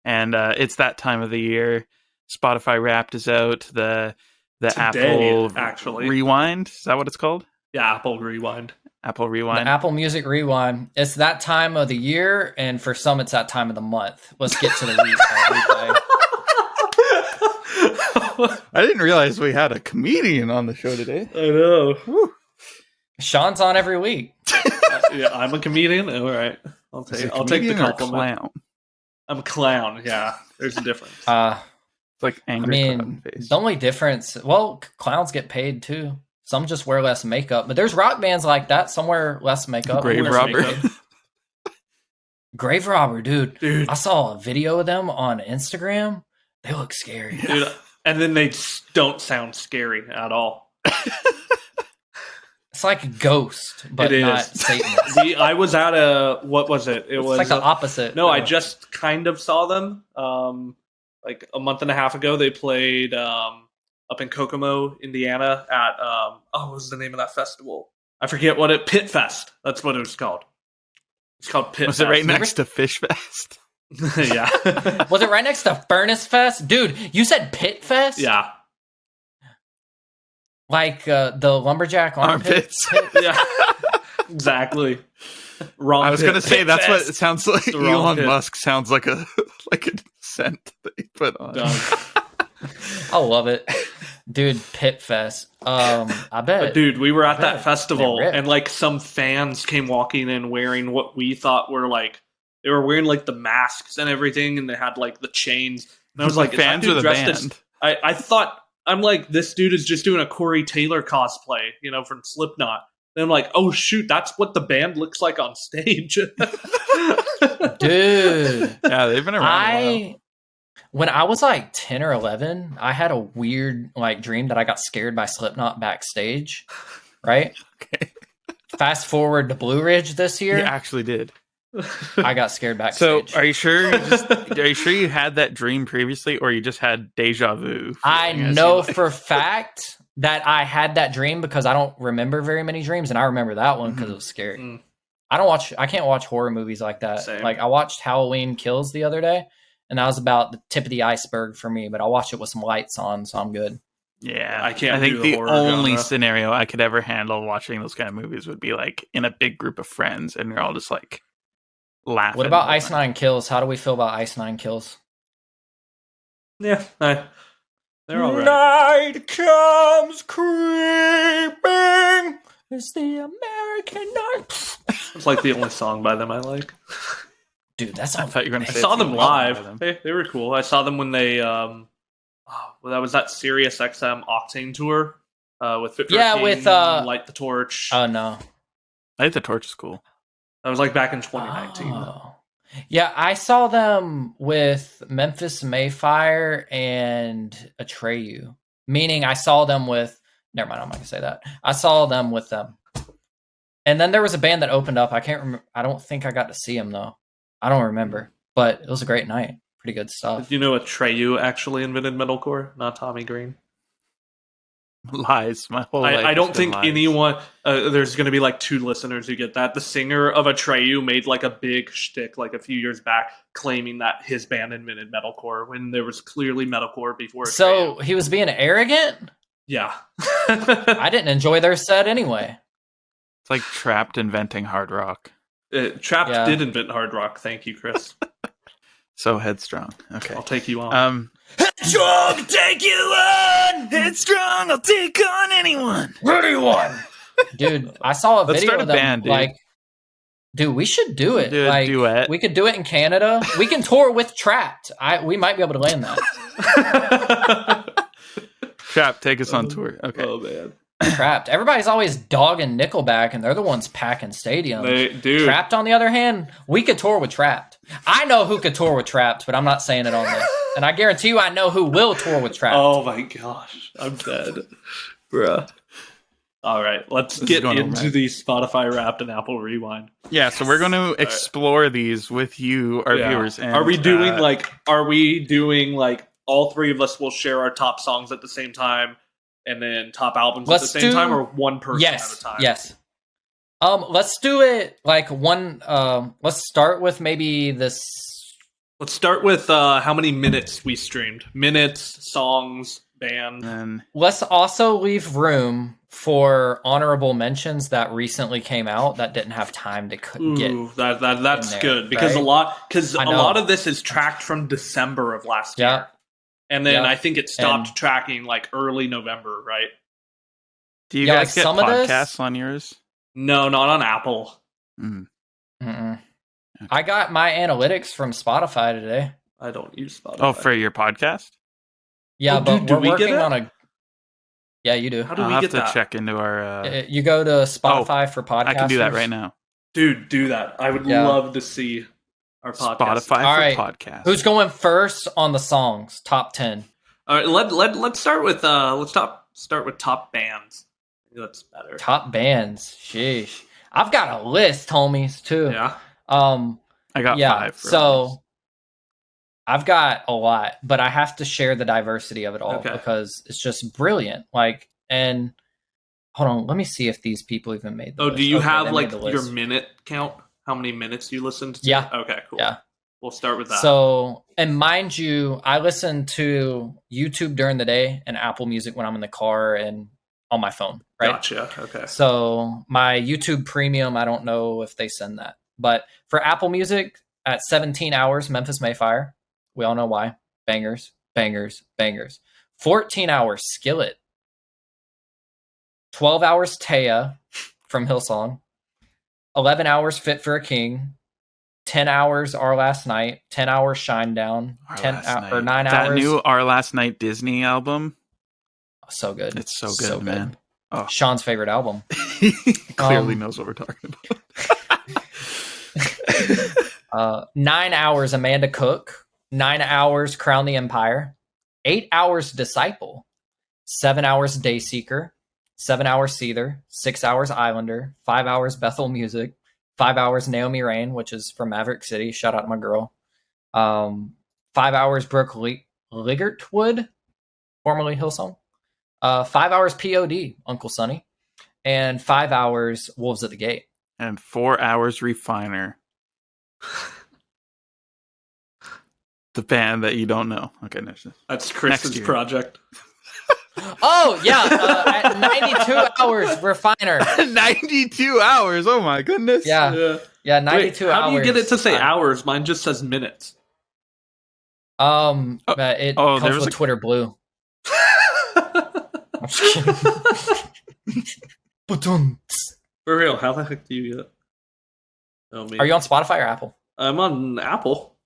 and it's that time of the year. Spotify Wrapped is out. The
Today,
Apple
actually.
Rewind. Is that what it's called?
Yeah, Apple Rewind.
Apple Rewind.
The Apple Music Rewind. It's that time of the year, and for some, it's that time of the month. Let's get to the replay.
I didn't realize we had a comedian on the show today.
I know.
Whew.
Sean's on every week.
Yeah, I'm a comedian. All right. I'll take the compliment.
Clown.
I'm a clown. Yeah, there's a difference.
It's like angry clown face.
The only difference, well, clowns get paid too. Some just wear less makeup, but there's rock bands like that. Some wear less makeup.
Grave Robber.
Grave Robber, dude. I saw a video of them on Instagram. They look scary.
Dude, and then they don't sound scary at all.
It's like a ghost, but not Satan.
I was at what was it? It was
like the opposite.
No, I just kind of saw them. Like a month and a half ago, they played up in Kokomo, Indiana at what was the name of that festival? I forget what Pit Fest. That's what it was called. It's called Pit Fest.
Was it right next to Fish Fest?
Yeah.
Was it right next to Furnace Fest? Dude, you said Pit Fest?
Yeah.
Like the lumberjack armpits?
Yeah. Exactly. Wrong.
I was going to say that's
Fest.
what it sounds like. Elon Musk sounds like a scent that he put on.
I love it. Dude, Pit Fest. I bet.
But dude, we were at that
bet.
festival
They ripped.
and like some fans came walking in wearing what we thought were like, they were wearing like the masks and everything, and they had like the chains. And I was like,
fans
is that dude
or the
dressed
band?
as, I thought, I'm like, this dude is just doing a Corey Taylor cosplay, you know, from Slipknot. And I'm like, oh shoot, that's what the band looks like on stage.
Dude.
Yeah, they've been around a while.
When I was like 10 or 11, I had a weird like dream that I got scared by Slipknot backstage, right?
Okay.
Fast forward to Blue Ridge this
You
year,
actually did.
I got scared
So,
backstage.
are you sure? Are you sure you had that dream previously, or you just had deja vu?
I
feeling as
know
you, like-
for a fact that I had that dream because I don't remember very many dreams, and I remember that one because it was scary.
Mm.
I can't watch horror movies like that.
Same.
Like I watched Halloween Kills the other day, and that was about the tip of the iceberg for me, but I watched it with some lights on, so I'm good.
Yeah,
I can't
I think
do the
the
horror
only
genre.
scenario I could ever handle watching those kind of movies would be like in a big group of friends, and you're all just like laughing.
What about
the whole
Ice
time.
Nine Kills? How do we feel about Ice Nine Kills?
Yeah, they're all right.
Night comes creeping. It's the American night.
It's like the only song by them I like.
Dude, that's
I
on.
thought you were going
I
to say
saw
it's
them
the only song by
live.
them.
They were cool. I saw them when they well, that was that Sirius XM Octane tour with Fit for a
Yeah,
King,
with,
Light the Torch.
Oh no.
Light the Torch is cool.
That was like back in 2019.
Oh. Yeah, I saw them with Memphis Mayfire and Atreyu. Meaning I saw them with never mind, I'm not gonna say that. I saw them with them. And then there was a band that opened up. I can't remember. I don't think I got to see them though. I don't remember. But it was a great night. Pretty good stuff.
Did you know Atreyu actually invented metalcore, not Tommy Green?
Lies. My whole life
I
has
don't
been
think
lies.
anyone. There's going to be like 2 listeners who get that. The singer of Atreyu made like a big shtick like a few years back, claiming that his band invented metalcore when there was clearly metalcore before.
So
Atreyu.
he was being arrogant?
Yeah,
I didn't enjoy their set anyway.
It's like Trapped inventing hard rock.
Trapped
Yeah.
did invent hard rock. Thank you, Chris.
So headstrong. Okay.
I'll take you on.
Strong, take you on!
Headstrong. I'll take on anyone.
Anyone! Dude, I saw a
Let's
video
start a
of them,
band, dude.
like, dude, we should do it.
Do a
like,
duet.
we could do it in Canada. We can tour with Trapped. We might be able to land that.
Trap, take us on tour. Okay.
Oh man,
Trapped. Everybody's always dogging Nickelback, and they're the ones packing stadiums.
dude.
Trapped, on the other hand, we could tour with Trapped. I know who could tour with Trapped, but I'm not saying it on this. And I guarantee you I know who will tour with Trapped.
Oh my gosh, I'm dead, bruh. All right, let's
This is
get
going
into
alright.
the Spotify Wrapped and Apple Rewind.
Yeah, so we're going to explore these with you, our
Yeah.
viewers. And,
Are we doing like all 3 of us will share our top songs at the same time, and then top albums
Let's
at the same
do-
time, or one person
yes,
at a time?
yes. Let's do it like one. Let's start with maybe this.
Let's start with how many minutes we streamed. Minutes, songs, band.
And
Let's also leave room for honorable mentions that recently came out that didn't have time to get.
Ooh, that's
in there,
good because
right?
a
I know.
lot of this is tracked from December of last
Yeah.
year, and then
Yeah.
I think it stopped
And-
tracking like early November, right?
do you
Yeah,
guys
like
get
some of this-
podcasts on yours?
No, not on Apple.
Mm.
Mm-mm. I got my analytics from Spotify today.
I don't use Spotify.
Oh, for your podcast?
Yeah,
Oh,
but
do
we're
we get
working
it?
on a. Yeah, you do.
How do
I'll
we
have
get
to
that?
check into our.
You go to Spotify for podcasters.
I can do that right now.
Dude, do that. I would
Yeah.
love to see our podcast.
Spotify
All
for
right.
podcasts.
Who's going first on the songs? Top 10.
All right, let's start with start with top bands. I think that's better.
Top bands. Sheesh. I've got a list, homies, too.
Yeah.
I got
yeah.
5. For
So
ours.
I've got a lot, but I have to share the diversity of it all
Okay.
because it's just brilliant. Like, and hold on, let me see if these people even made the
Oh,
list.
do you
Okay,
have
they
like
made the
your
list.
minute count? How many minutes you listened to?
Yeah.
Okay, cool.
Yeah.
We'll start with that.
So, and mind you, I listen to YouTube during the day and Apple Music when I'm in the car and on my phone, right?
Gotcha. Okay.
So my YouTube Premium, I don't know if they send that. But for Apple Music, at 17 hours, Memphis Mayfire. We all know why. Bangers, bangers, bangers. 14 hours, Skillet. 12 hours Taya from Hillsong, 11 hours Fit for a King, 10 hours Our Last Night, 10 hours Shinedown, 9 hours.
That new Our Last Night Disney album.
So good.
It's so good, man. Oh.
Sean's favorite album.
He clearly knows what we're talking
about. 9 hours Amanda Cook, 9 hours Crown the Empire, 8 hours Disciple, 7 hours Dayseeker, 7 hours Seether, 6 hours Islander, 5 hours Bethel Music, 5 hours Naomi Rain, which is from Maverick City. Shout out to my girl. 5 hours Brooke Ligertwood, formerly Hillsong. 5 hours POD, Uncle Sonny. And 5 hours Wolves at the Gate.
And 4 hours Refiner. The band that you don't know. Okay,
that's Chris's project.
Oh, yeah. At 92 hours, Refiner.
92 hours. Oh, my goodness.
Yeah, 92 hours.
How do you get it to say hours? Mine just says minutes.
It comes with Twitter Blue. I'm just kidding.
For real, how the heck do you get it? Oh,
Are you on Spotify or Apple?
I'm on Apple.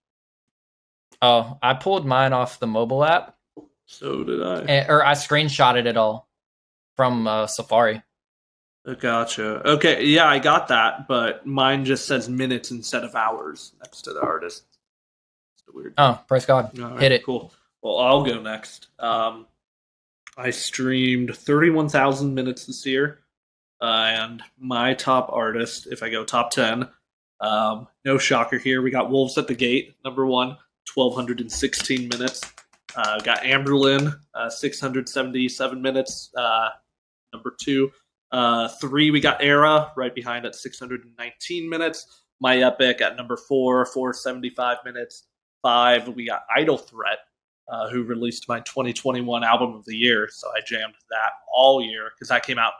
Oh, I pulled mine off the mobile app.
So did I.
Or I screenshotted it all from Safari.
Gotcha. Okay, yeah, I got that, but mine just says minutes instead of hours next to the artist. It's weird.
Oh, praise God.
Right,
hit it.
Cool. Well, I'll go next. I streamed 31,000 minutes this year, and my top artist, if I go top 10, no shocker here, we got Wolves at the Gate, number 1, 1,216 minutes. Got Amberlynn, 677 minutes, number 2. 3, we got Era, right behind at 619 minutes. My Epic at number 4, 475 minutes. 5, we got Idle Threat, who released my 2021 album of the year. So I jammed that all year because that came out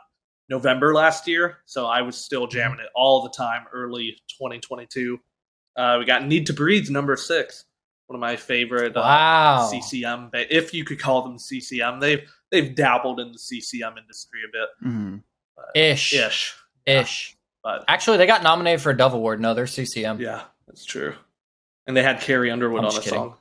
November last year. So I was still jamming it all the time, early 2022. We got Need to Breathe, number 6. One of my favorite CCM, if you could call them CCM. They've dabbled in the CCM industry a bit.
Mm-hmm.
Ish.
Yeah. But
actually, they got nominated for a Dove Award. No, they're CCM.
Yeah, that's true. And they had Carrie Underwood on the
kidding.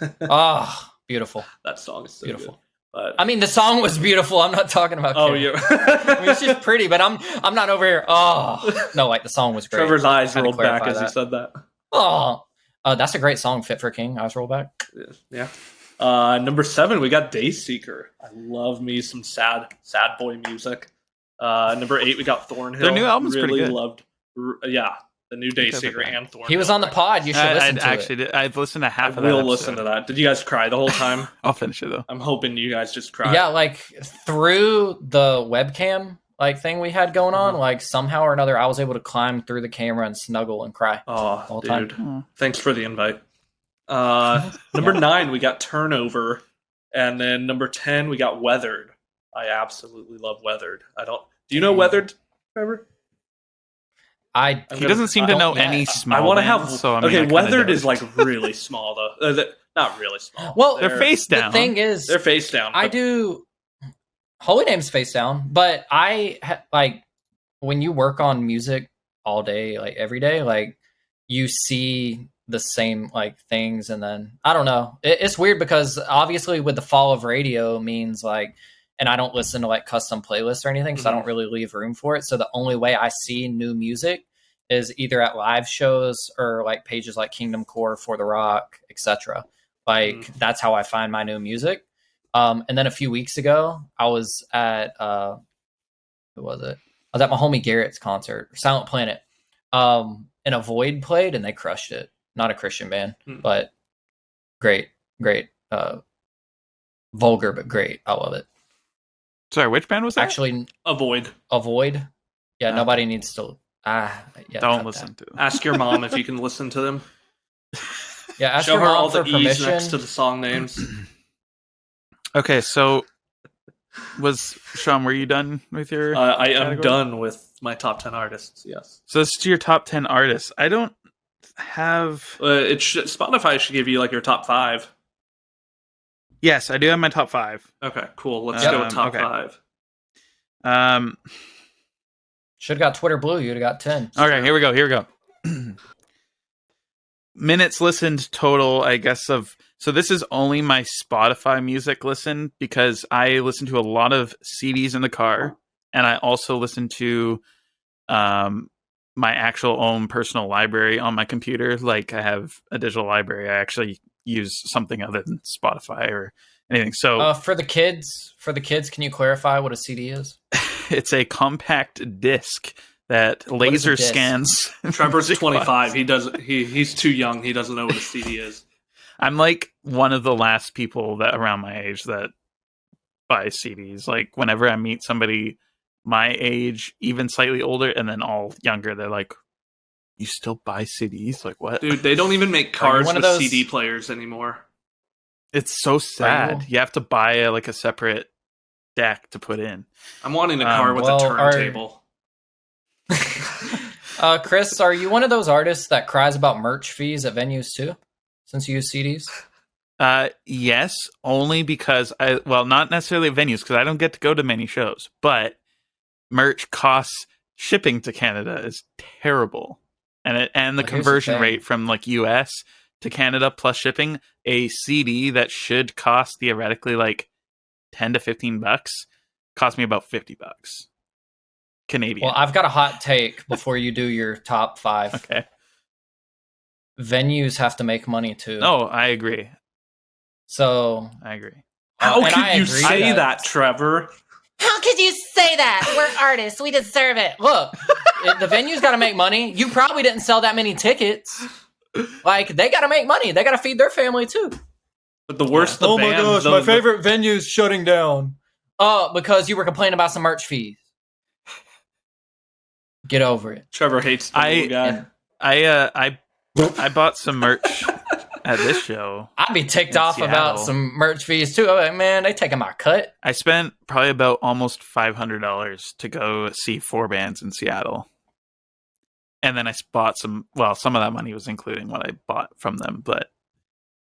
song.
Oh, beautiful.
That song is so
beautiful.
Good. But
I mean, the song was beautiful. I'm not talking about Carrie.
yeah.
I mean, she's pretty, but I'm not over here. Oh, no, like the song was great.
Trevor's eyes rolled back as he said that.
Oh, that's a great song, Fit for a King. Eyes roll back.
Yeah. Number 7, we got Dayseeker. I love me some sad boy music. Number 8, we got Thornhill.
Their new album's
really
pretty good.
Loved, the new Dayseeker and Thornhill.
He was on the pod. You should listen to it.
I've listened to half of that.
I will listen to that. Did you guys cry the whole time?
I'll finish it though.
I'm hoping you guys just cry.
Yeah, like through the webcam thing we had going on, like somehow or another, I was able to climb through the camera and snuggle and cry.
Oh, dude! Thanks for the invite. Number 9, we got Turnover, and then number 10, we got Weathered. I absolutely love Weathered. Do you know Weathered, Trevor?
He doesn't seem to know any small.
I want to have.
Bands, so I mean,
Weathered is like really small though. Not really small.
Well,
they're face down.
The thing is,
they're face down.
I do. Holy Name's face down, but I when you work on music all day, like every day, like you see the same things, and then I don't know. It's weird because obviously with the fall of radio means and I don't listen to custom playlists or anything, so I don't really leave room for it. So the only way I see new music is either at live shows or pages like KingdomCore, For the Rock, etc. That's how I find my new music. And then a few weeks ago, I was at who was it? I was at my homie Garrett's concert, Silent Planet, and A Void played, and they crushed it. Not a Christian band, but great. Vulgar, but great. I love it.
Sorry, which band was that?
Actually, A Void.
Yeah, nobody needs to.
Don't listen to them.
Ask your mom if you can listen to them.
Yeah, ask
Show
your
her
mom
all
for
the E's
permission.
next to the song names.
Okay, so Sean, were you done with your?
I am
category?
done with my top 10 artists. Yes.
So this is your top 10 artists. I don't have.
Spotify should give you your top 5.
Yes, I do have my top 5.
Okay, cool. Let's go with top 5.
Should have got Twitter Blue. You'd have got 10.
Okay, here we go. Minutes listened total, I guess, so this is only my Spotify music listen, because I listen to a lot of CDs in the car, and I also listen to my actual own personal library on my computer. Like, I have a digital library. I actually use something other than Spotify or anything. So
for the kids, can you clarify what a CD is?
it's a compact disc that laser scans.
Trevor's 25. He's too young. He doesn't know what a CD is.
I'm like one of the last people that around my age that buy CDs. Like, whenever I meet somebody my age, even slightly older, and then all younger, they're like, "You still buy CDs? Like, what?"
Dude, they don't even make cars with CD players anymore.
It's so sad. You have to buy a separate deck to put in.
I'm wanting a car with a turntable.
Chris, are you one of those artists that cries about merch fees at venues too, since you use CDs?
Yes, only because not necessarily at venues, because I don't get to go to many shows, but merch costs. Shipping to Canada is terrible, and the conversion rate from like US to Canada plus shipping, a CD that should cost theoretically like $10 to $15 cost me about $50 Canadian.
Well, I've got a hot take before you do your top 5.
Okay.
Venues have to make money too.
No, I agree.
So
I agree.
How could you say that, Trevor?
How could you say that? We're artists. We deserve it. Look, the venue's got to make money. You probably didn't sell that many tickets. Like, they got to make money. They got to feed their family too.
But the worst the band...
Oh my gosh, my favorite venue's shutting down. Oh, because you were complaining about some merch fees. Get over it.
Trevor hates the little guy.
I bought some merch at this show.
I'd be ticked off Seattle about some merch fees too. I'm like, man, they taking my cut.
I spent probably about almost $500 to go see 4 bands in Seattle. And then I bought some of that money was including what I bought from them, but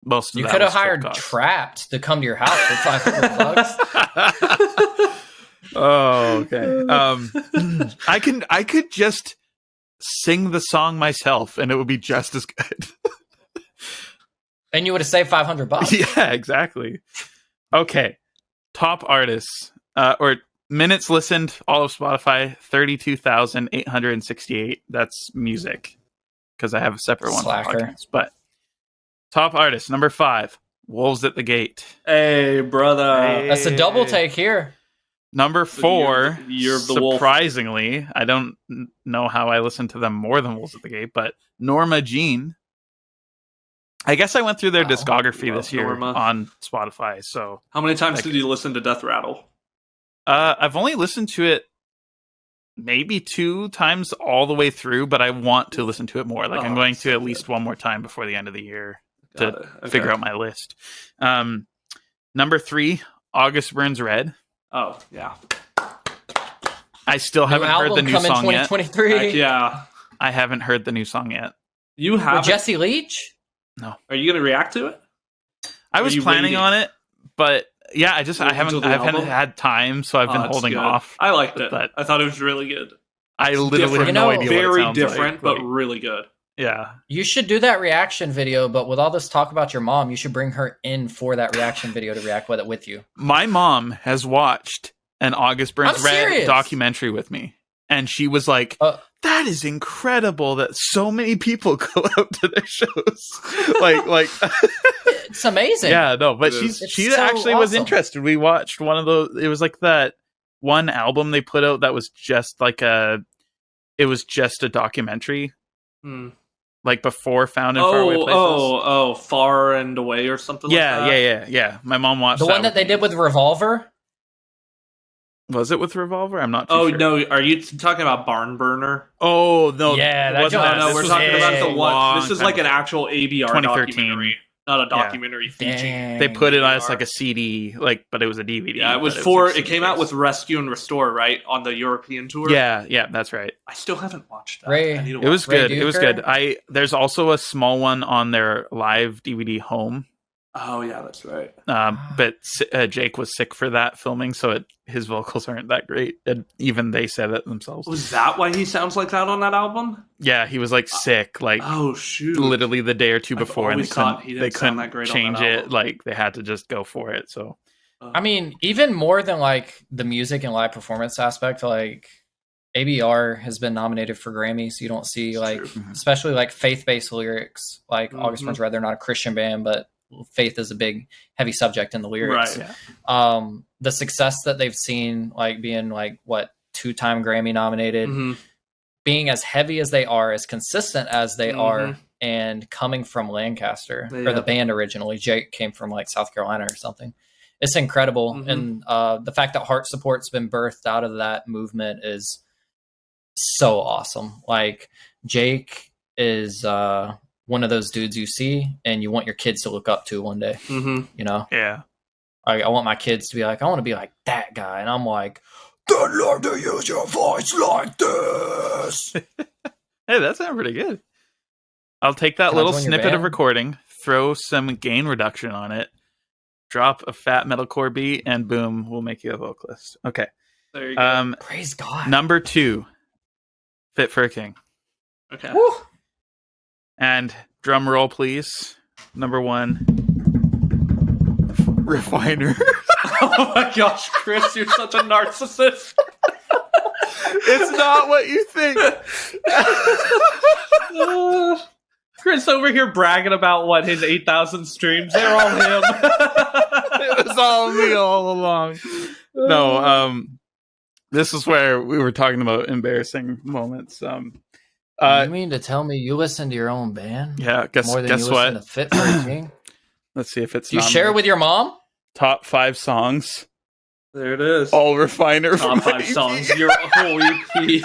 most of
you
that
could have
was
hired Trapped to come to your house for $500.
Oh, okay. I could just sing the song myself and it would be just as good.
And you would have saved $500.
Yeah, exactly. Okay. Top artists or minutes listened, all of Spotify, 32,868. That's music, because I have a separate one for podcasts. But top artist, number 5, Wolves at the Gate.
Hey, brother.
Hey.
That's a double take here.
Number 4,
year of the
surprisingly, wolf. I don't know how I listen to them more than Wolves at the Gate, but Norma Jean. I guess I went through their discography this year on Spotify. So,
how many times did you listen to Death Rattle?
I've only listened to it maybe 2 times all the way through, but I want to listen to it more. Like, I'm going to at least one more time before the end of the year to figure out my list. Number 3, August Burns Red.
Oh, yeah.
I still haven't heard the new song yet.
Yeah.
I haven't heard the new song yet.
You have
Jesse Leach?
No.
Are you going to react to it?
I was planning on it, but yeah, I haven't had time, so I've been holding off.
I liked it. I thought it was really good.
I literally have no idea
very
what it sounds
different,
like,
but really good.
Yeah.
You should do that reaction video, but with all this talk about your mom, you should bring her in for that reaction video to react with it with you.
My mom has watched an August Burns Red documentary with me, and she was like, that is incredible that so many people go out to their shows. like
it's amazing.
Yeah, no, but she so actually was interested. We watched one of those. It was like that one album they put out that was just like a documentary. Like before Found in Faraway Places.
Far and Away or something like that.
Yeah. My mom watched
the one that they did with Revolver.
Was it with Revolver? I'm not too sure.
No, are you talking about Barn Burner?
Oh, no.
Yeah,
no, we're talking about the one. This is like an actual ABR documentary, not a documentary feature.
They put it as like a CD, but it was a DVD.
Yeah, it came out with Rescue and Restore, right, on the European tour.
Yeah, that's right.
I still haven't watched that.
It was good. It was good. There's also a small one on their live DVD Home.
Oh yeah, that's right.
But Jake was sick for that filming, so his vocals aren't that great. And even they said it themselves.
Was that why he sounds like that on that album?
Yeah, he was like sick, like
oh shoot,
literally the day or two before, and they couldn't change it. Like they had to just go for it. So,
I mean, even more than like the music and live performance aspect, like ABR has been nominated for Grammys. You don't see like, especially like faith-based lyrics. Like August Burns Red, they're not a Christian band, but faith is a big, heavy subject in the lyrics.
Right. Yeah.
The success that they've seen, like being like 2-time Grammy nominated, being as heavy as they are, as consistent as they are, and coming from Lancaster, or the band originally, Jake came from like South Carolina or something. It's incredible. And the fact that Heart Support's been birthed out of that movement is so awesome. Like Jake is one of those dudes you see and you want your kids to look up to one day. You know?
Yeah.
I want my kids to be like, I want to be like that guy. And I'm like, don't learn to use your voice like this.
Hey, that sounds pretty good. I'll take that little snippet of recording, throw some gain reduction on it, drop a fat metalcore beat, and boom, we'll make you a vocalist. Okay.
There you go.
Praise God.
Number 2, Fit for a King.
Okay.
Woo.
And drum roll, please. Number 1, Refiner.
Oh my gosh, Chris, you're such a narcissist.
It's not what you think.
Chris over here bragging about his 8,000 streams. They're all him.
It was all me all along. No, this is where we were talking about embarrassing moments.
You mean to tell me you listen to your own band?
Yeah, guess
more than you
what?
listen to Fit for a King?
Let's see if it's.
Do you share it with your mom?
Top 5 songs.
There it is.
All Refiner.
Top 5 songs. Your whole EP.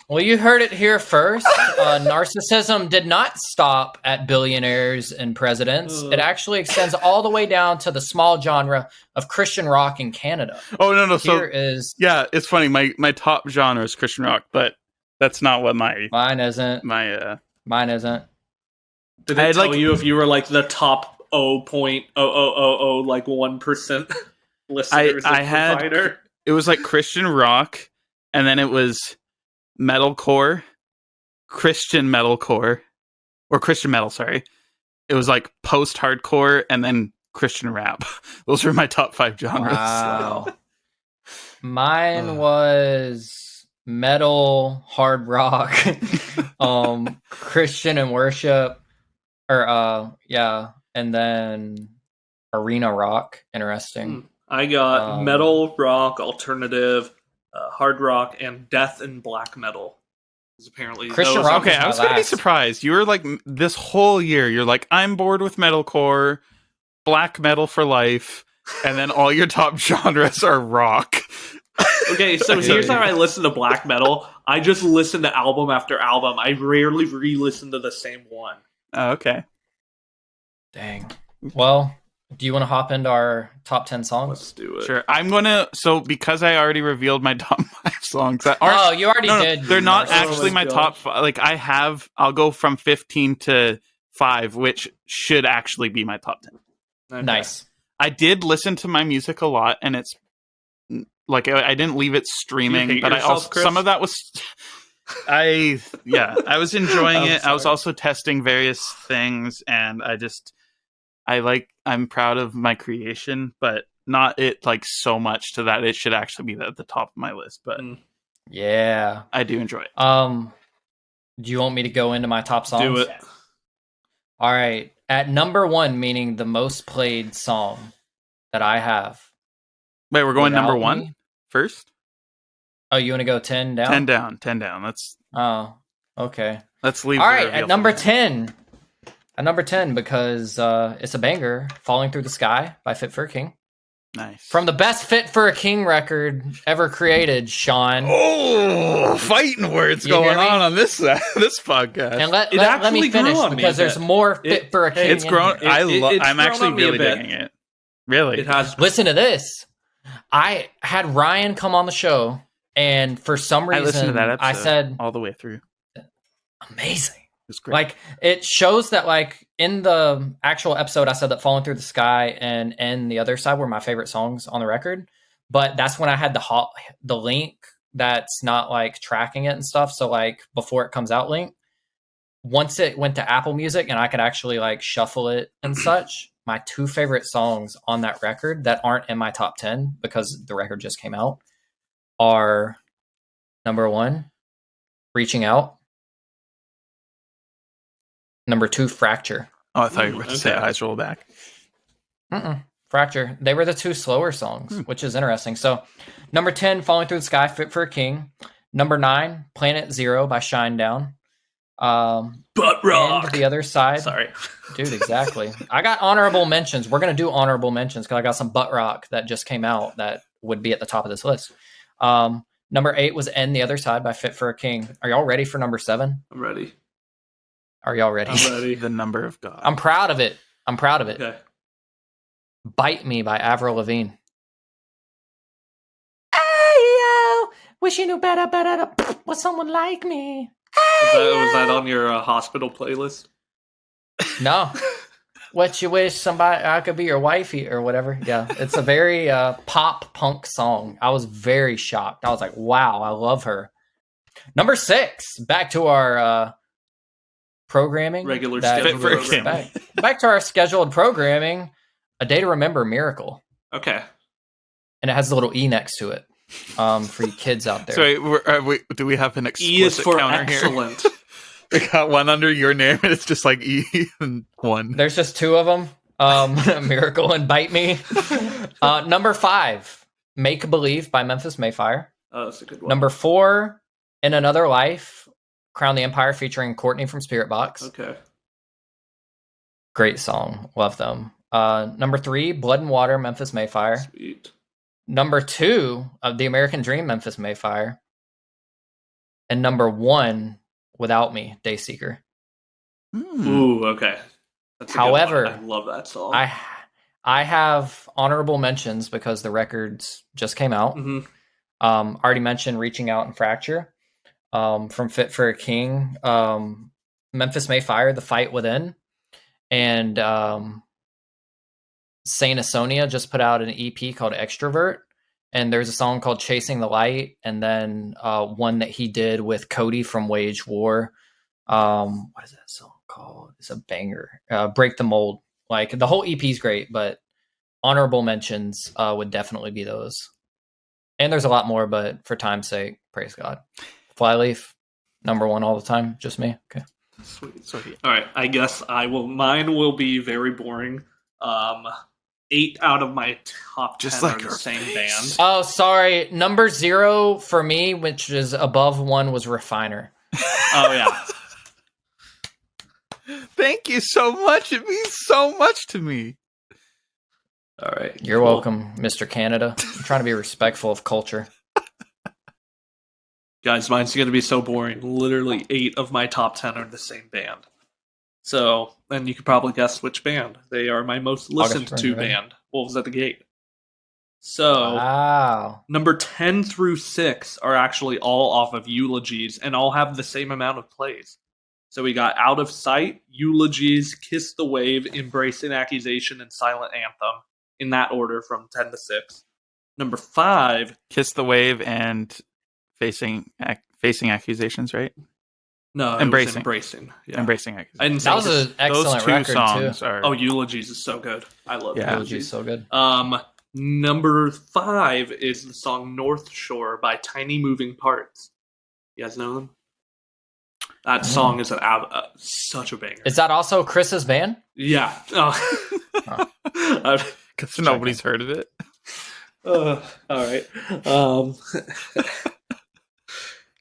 Well, you heard it here first. Narcissism did not stop at billionaires and presidents. It actually extends all the way down to the small genre of Christian rock in Canada.
Oh, no.
Yeah,
it's funny. My top genre is Christian rock, but that's not what
mine isn't. Mine isn't.
Did it tell you if you were like the top 0.0000 like 1% listeners?
I had Refiner? It was like Christian rock, and then it was metalcore, Christian metalcore, or Christian metal, sorry. It was like post-hardcore and then Christian rap. Those were my top 5 genres.
Wow. Mine was metal, hard rock, Christian and worship, and then arena rock. Interesting.
I got metal, rock, alternative, hard rock, and death and black metal. Apparently
Christian rock.
Okay, I was going to be surprised. You were like, this whole year, you're like, I'm bored with metalcore, black metal for life, and then all your top genres are rock.
Okay, so here's how I listen to black metal. I just listen to album after album. I rarely re-listen to the same one.
Oh, okay.
Dang. Well, do you want to hop into our top 10 songs?
Let's do it.
Sure. I'm going to... So, because I already revealed my top 5 songs... That
aren't, you already did.
They're not actually my top 5. Like, I'll go from 15 to 5, which should actually be my top 10.
Okay.
Nice. I did listen to my music a lot, and it's... Like, I didn't leave it streaming, but
Chris?
Some of that was... I was enjoying it. I was also testing various things, and I'm proud of my creation, but not it like so much to that it should actually be at the top of my list. But
yeah,
I do enjoy it.
Do you want me to go into my top songs?
Do it.
All right. At number 1, meaning the most played song that I have.
Wait, we're going number 1 first?
Oh, you want to go 10 down?
10 down.
Okay.
Let's leave.
All right, at number 10. At number 10, because it's a banger, Falling Through the Sky by Fit for a King.
Nice.
From the best Fit for a King record ever created, Sean.
Oh, fighting words going on this podcast.
And let me finish, because there's more Fit for a King.
It's grown. I'm actually really digging it. Really?
It has.
Listen to this. I had Ryan come on the show, and for some reason,
I listened to that episode
I said
all the way through.
Amazing.
It's great.
Like, it shows that, like, in the actual episode, I said that Falling Through the Sky and The Other Side were my favorite songs on the record. But that's when I had the link that's not, like, tracking it and stuff. So, like, before it comes out link, once it went to Apple Music and I could actually, like, shuffle it and such, my 2 favorite songs on that record that aren't in my top 10 because the record just came out are, number 1, Reaching Out. Number 2, Fracture.
Oh, I thought you were about to say Eyes Roll Back.
Fracture. They were the 2 slower songs, which is interesting. So, number 10, Falling Through the Sky, Fit for a King. Number 9, Planet Zero by Shinedown.
Butt Rock.
And The Other Side.
Sorry.
Dude, exactly. I got honorable mentions. We're going to do honorable mentions because I got some butt rock that just came out that would be at the top of this list. Number 8 was And The Other Side by Fit for a King. Are y'all ready for number 7?
I'm ready.
Are y'all ready?
I'm ready.
The Number of God.
I'm proud of it.
Okay.
Bite Me by Avril Lavigne. Ayo, wish you knew better with someone like me.
Was that on your hospital playlist?
No. What you wish somebody I could be your wifey or whatever. Yeah, it's a very pop punk song. I was very shocked. I was like, wow, I love her. Number 6, back to our programming.
Regular scheduled
programming.
Back to our scheduled programming. A Day to Remember, Miracle.
Okay.
And it has the little E next to it for you kids out there.
Sorry, do we have an
E is
explicit
for
counter
excellent.
here? We got one under your name, and it's just like E and 1.
There's just 2 of them. Miracle and Bite Me. Number 5, Make Believe by Memphis Mayfire.
Oh, that's a good one.
Number 4, In Another Life, Crown the Empire featuring Courtney from Spirit Box.
Okay.
Great song. Love them. Number 3, Blood and Water, Memphis Mayfire.
Sweet.
Number 2, The American Dream, Memphis Mayfire. And number 1, Without Me, Dayseeker.
Ooh, okay. That's a good
However,
one. I love that song.
I have honorable mentions because the records just came out.
Mm-hmm.
Already mentioned Reaching Out and Fracture. From Fit for a King. Memphis Mayfire, The Fight Within. And Saint Asonia just put out an EP called Extrovert. And there's a song called Chasing the Light. And then one that he did with Cody from Wage War. What is that song called? It's a banger. Break the Mold. Like, the whole EP is great, but honorable mentions would definitely be those. And there's a lot more, but for time's sake, praise God. Flyleaf, number 1 all the time. Just me. Okay.
Sweet. All right. I guess mine will be very boring. 8 out of my top 10 are the same band.
Oh, sorry. Number 0 for me, which is above 1, was Refiner.
Oh, yeah.
Thank you so much. It means so much to me.
All right.
You're welcome, Mr. Canada. I'm trying to be respectful of culture.
Guys, mine's going to be so boring. Literally 8 of my top 10 are the same band. So, and you could probably guess which band. They are my most listened to band, Wolves at the Gate. So,
wow.
Number 10 through 6 are actually all off of Eulogies and all have the same amount of plays. So we got Out of Sight, Eulogies, Kiss the Wave, Embracing Accusation, and Silent Anthem in that order from 10 to 6. Number 5,
Kiss the Wave and Facing Accusations, right?
No,
Embracing.
Yeah.
Embracing Accusations.
That was an excellent
Those 2
record,
songs
too.
are...
Eulogies is so good. I love
Eulogies is so good.
Number 5 is the song North Shore by Tiny Moving Parts. You guys know them? That song is such a banger.
Is that also Chris's band?
Yeah.
Because nobody's heard of it.
All right.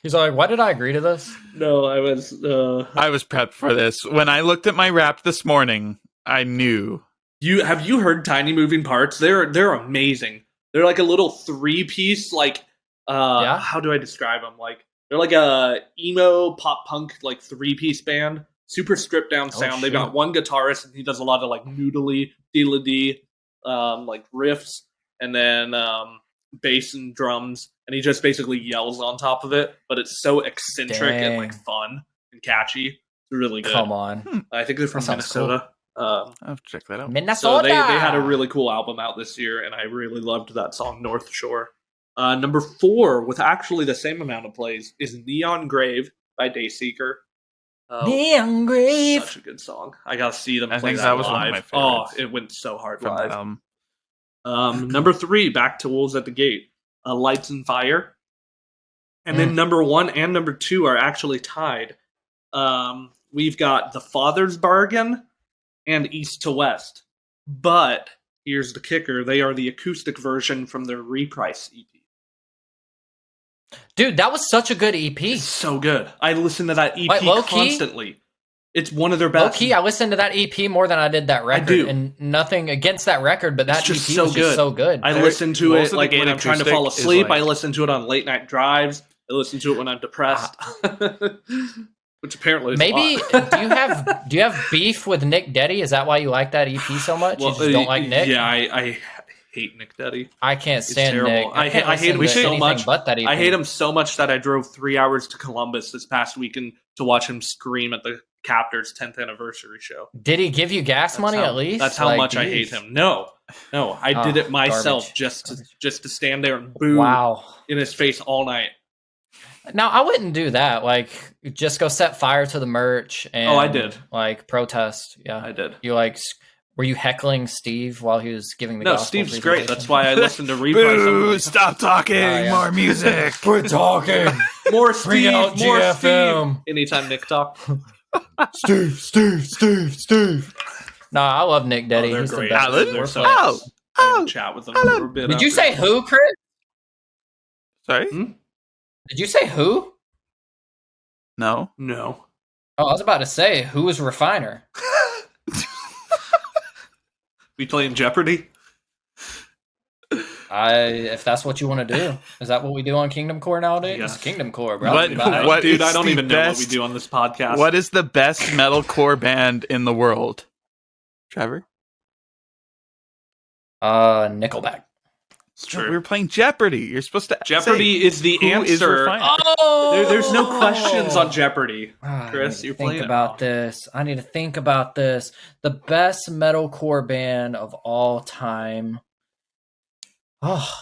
He's like, why did I agree to this?
No, I was
prepped for this. When I looked at my rap this morning, I knew.
Have you heard Tiny Moving Parts? They're amazing. They're like a little 3-piece, like how do I describe them? Like, they're like a emo pop punk like 3-piece band. Super stripped down sound. They've got one guitarist and he does a lot of like noodly, dealy like riffs, and then bass and drums, and he just basically yells on top of it, but it's so eccentric and like fun and catchy. really good.
Come on.
I think they're from
That sounds
Minnesota.
I'll check that out.
Minnesota.
So they had a really cool album out this year, and I really loved that song, North Shore. Number 4, with actually the same amount of plays, is Neon Grave by Dayseeker.
Neon Grave.
Such a good song. I got to see them
I
play
think
that
that was
live.
one of my
Oh,
favorites
it went so hard
from that
live.
album.
Number 3, Back to Wolves at the Gate, Lights and Fire. And then number 1 and number 2 are actually tied. We've got The Father's Bargain and East to West. But here's the kicker. They are the acoustic version from their Reprise EP.
Dude, that was such a good EP.
It's so good. I listen to that EP
Wait, low-key?
constantly. It's one of their
Low
best.
key, I listened to that EP more than I did that record.
do.
And nothing against that record, but that
It's
EP
just so
was just
good.
so good.
I listen to
Wolves
it
of the
like
Gate
when I'm trying to
acoustic
fall
is
asleep.
like-
I listen to it on late night drives. I listen to it when I'm depressed. Which apparently is a
Maybe
lot.
do you have beef with Nick Deddy? Is that why you like that EP so much? You just don't like Nick?
Yeah, I hate Nick Deddy.
I can't stand
terrible.
Nick.
I
can't
hate him
listen to
so
anything
much.
But that EP.
I hate him so much that I drove 3 hours to Columbus this past weekend to watch him scream at the Captors' 10th anniversary show.
Did he give you gas money at least?
That's how
Like,
much I hate
geez.
him. No, I did it myself
garbage.
just to stand there and boo
Wow.
in his face all night.
Now I wouldn't do that. Like, just go set fire to the merch. And,
I did.
Like protest. Yeah,
I did.
You like? Were you heckling Steve while he was giving the?
No,
gospel
Steve's great.
presentation?
That's why I listened to Reprise.
Boo! Stop talking.
yeah.
More music.
We're talking.
More
Bring
Steve.
out
More
GFM.
Steve. Anytime Nick talk.
Steve. No, I love Nick Deddy.
they're
He's the
great.
best.
Alan?
They're so
Oh,
nice. I
oh,
haven't chat with them
Alan.
for a bit.
Did you
after.
say who, Chris?
Sorry?
Did you say who?
No.
No.
Oh, I was about to say who was Refiner.
We playing Jeopardy?
If that's what you want to do, is that what we do on KingdomCore nowadays?
Yes.
KingdomCore, bro.
What
Dude,
is
I don't
the
even know what we
best-
do on this podcast.
What is the best metalcore band in the world? Trevor?
Nickelback.
It's
No,
true.
we were playing Jeopardy. You're supposed to
Jeopardy is the
who is
answer.
Refiner.
Oh,
There's no questions on Jeopardy.
Ah,
Chris,
I need
you're
to think
playing it
about
now.
this. I need to think about this. The best metalcore band of all time. Oh,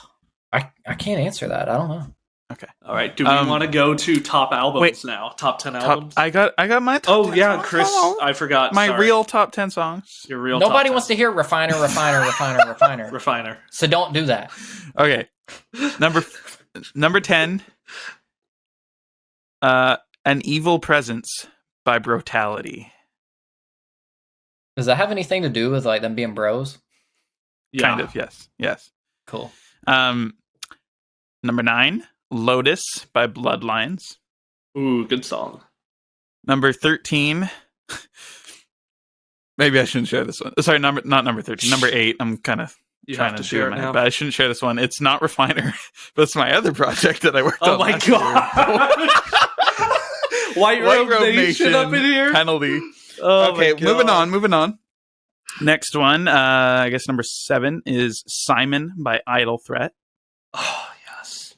I can't answer that. I don't know.
Okay.
All right. Do we want to go to top albums
wait.
now? Top 10 albums?
I got my top 10
yeah,
songs.
Chris.
Hello.
I forgot.
My
Sorry.
real top 10 songs.
Your real
Nobody
top
wants
10.
to hear Refiner.
Refiner.
So don't do that.
Okay. Number 10. An Evil Presence by Brutality.
Does that have anything to do with like them being bros?
Yeah.
Kind of, yes.
Cool.
Number 9, Lotus by Bloodlines.
Ooh, good song.
Number 13. Maybe I shouldn't share this one. Sorry, not number 13. Number 8. I'm kind of
You
trying
have
to
to
do
share
it in
it
my head,
now.
but I shouldn't share this one. It's not Refiner, but it's my other project that I worked on.
Oh my
last year.
god. White Robe Nation up in here.
Penalty.
Oh
Okay,
my God.
moving on. Next one, I guess number 7 is Simon by Idle Threat.
Oh, yes.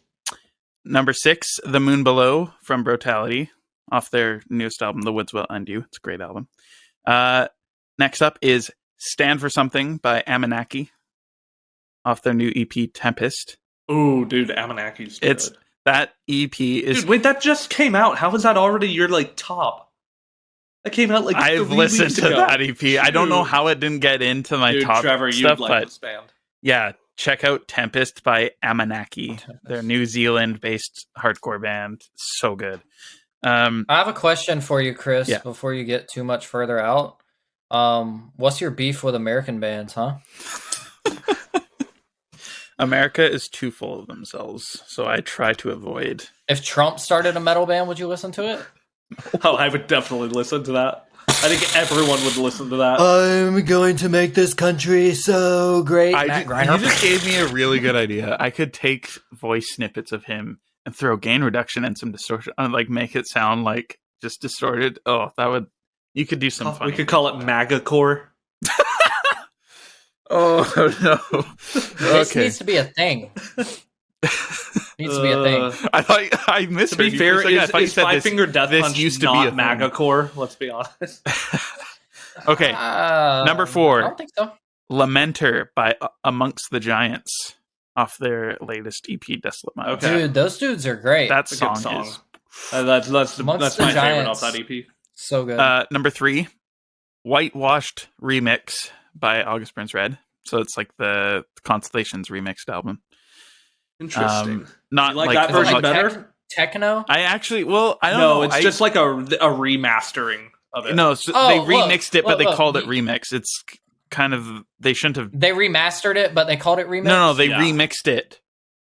Number 6, The Moon Below from Brutality, off their newest album, The Woods Will End You. It's a great album. Next up is Stand for Something by Amanaki, off their new EP, Tempest.
Ooh, dude, Amanaki's good.
That EP is...
Dude, wait, that just came out. How is that already your, like, top? That came out, like,
I've
3
listened
weeks
to
ago.
that EP. I don't know
Dude.
how it didn't get into my
Dude,
top
Trevor,
stuff,
you'd like
but
this band.
yeah, check out Tempest by Amanaki. They're New Zealand-based hardcore band. So good.
I have a question for you, Chris,
Yeah.
before you get too much further out. What's your beef with American bands, huh?
America is too full of themselves, so I try to avoid.
If Trump started a metal band, would you listen to it?
Oh, I would definitely listen to that. I think everyone would listen to that.
I'm going to make this country so great.
You just gave me a really good idea. I could take voice snippets of him and throw gain reduction and some distortion, like make it sound like just distorted. Oh, that would. You could do some fun.
We could call it MAGA Core.
Oh no!
This needs to be a thing. Needs to be a thing.
I thought I
To be fair, is Five Finger Death Punch used to be a MAGA-core? Let's be honest.
Okay, number 4.
I don't think so.
Lamenter by Amongst the Giants off their latest EP, Desolate Mind.
Okay.
Dude, those dudes are great.
That
That's a
song,
good song.
is
That's my
Amongst the
favorite
Giants.
off that EP.
so good.
number 3, Whitewashed Remix by August Burns Red. So it's like the Constellations remixed album.
Interesting.
Not
You like
like
that
Is it
version
like
better?
techno?
I actually, well, I don't
No,
know.
it's just like a remastering of it.
No, so
Oh,
they
look,
remixed it, but
look,
they called it
look.
remix. It's kind of, they shouldn't have.
They remastered it, but they called it remix.
No, they
Yeah.
remixed it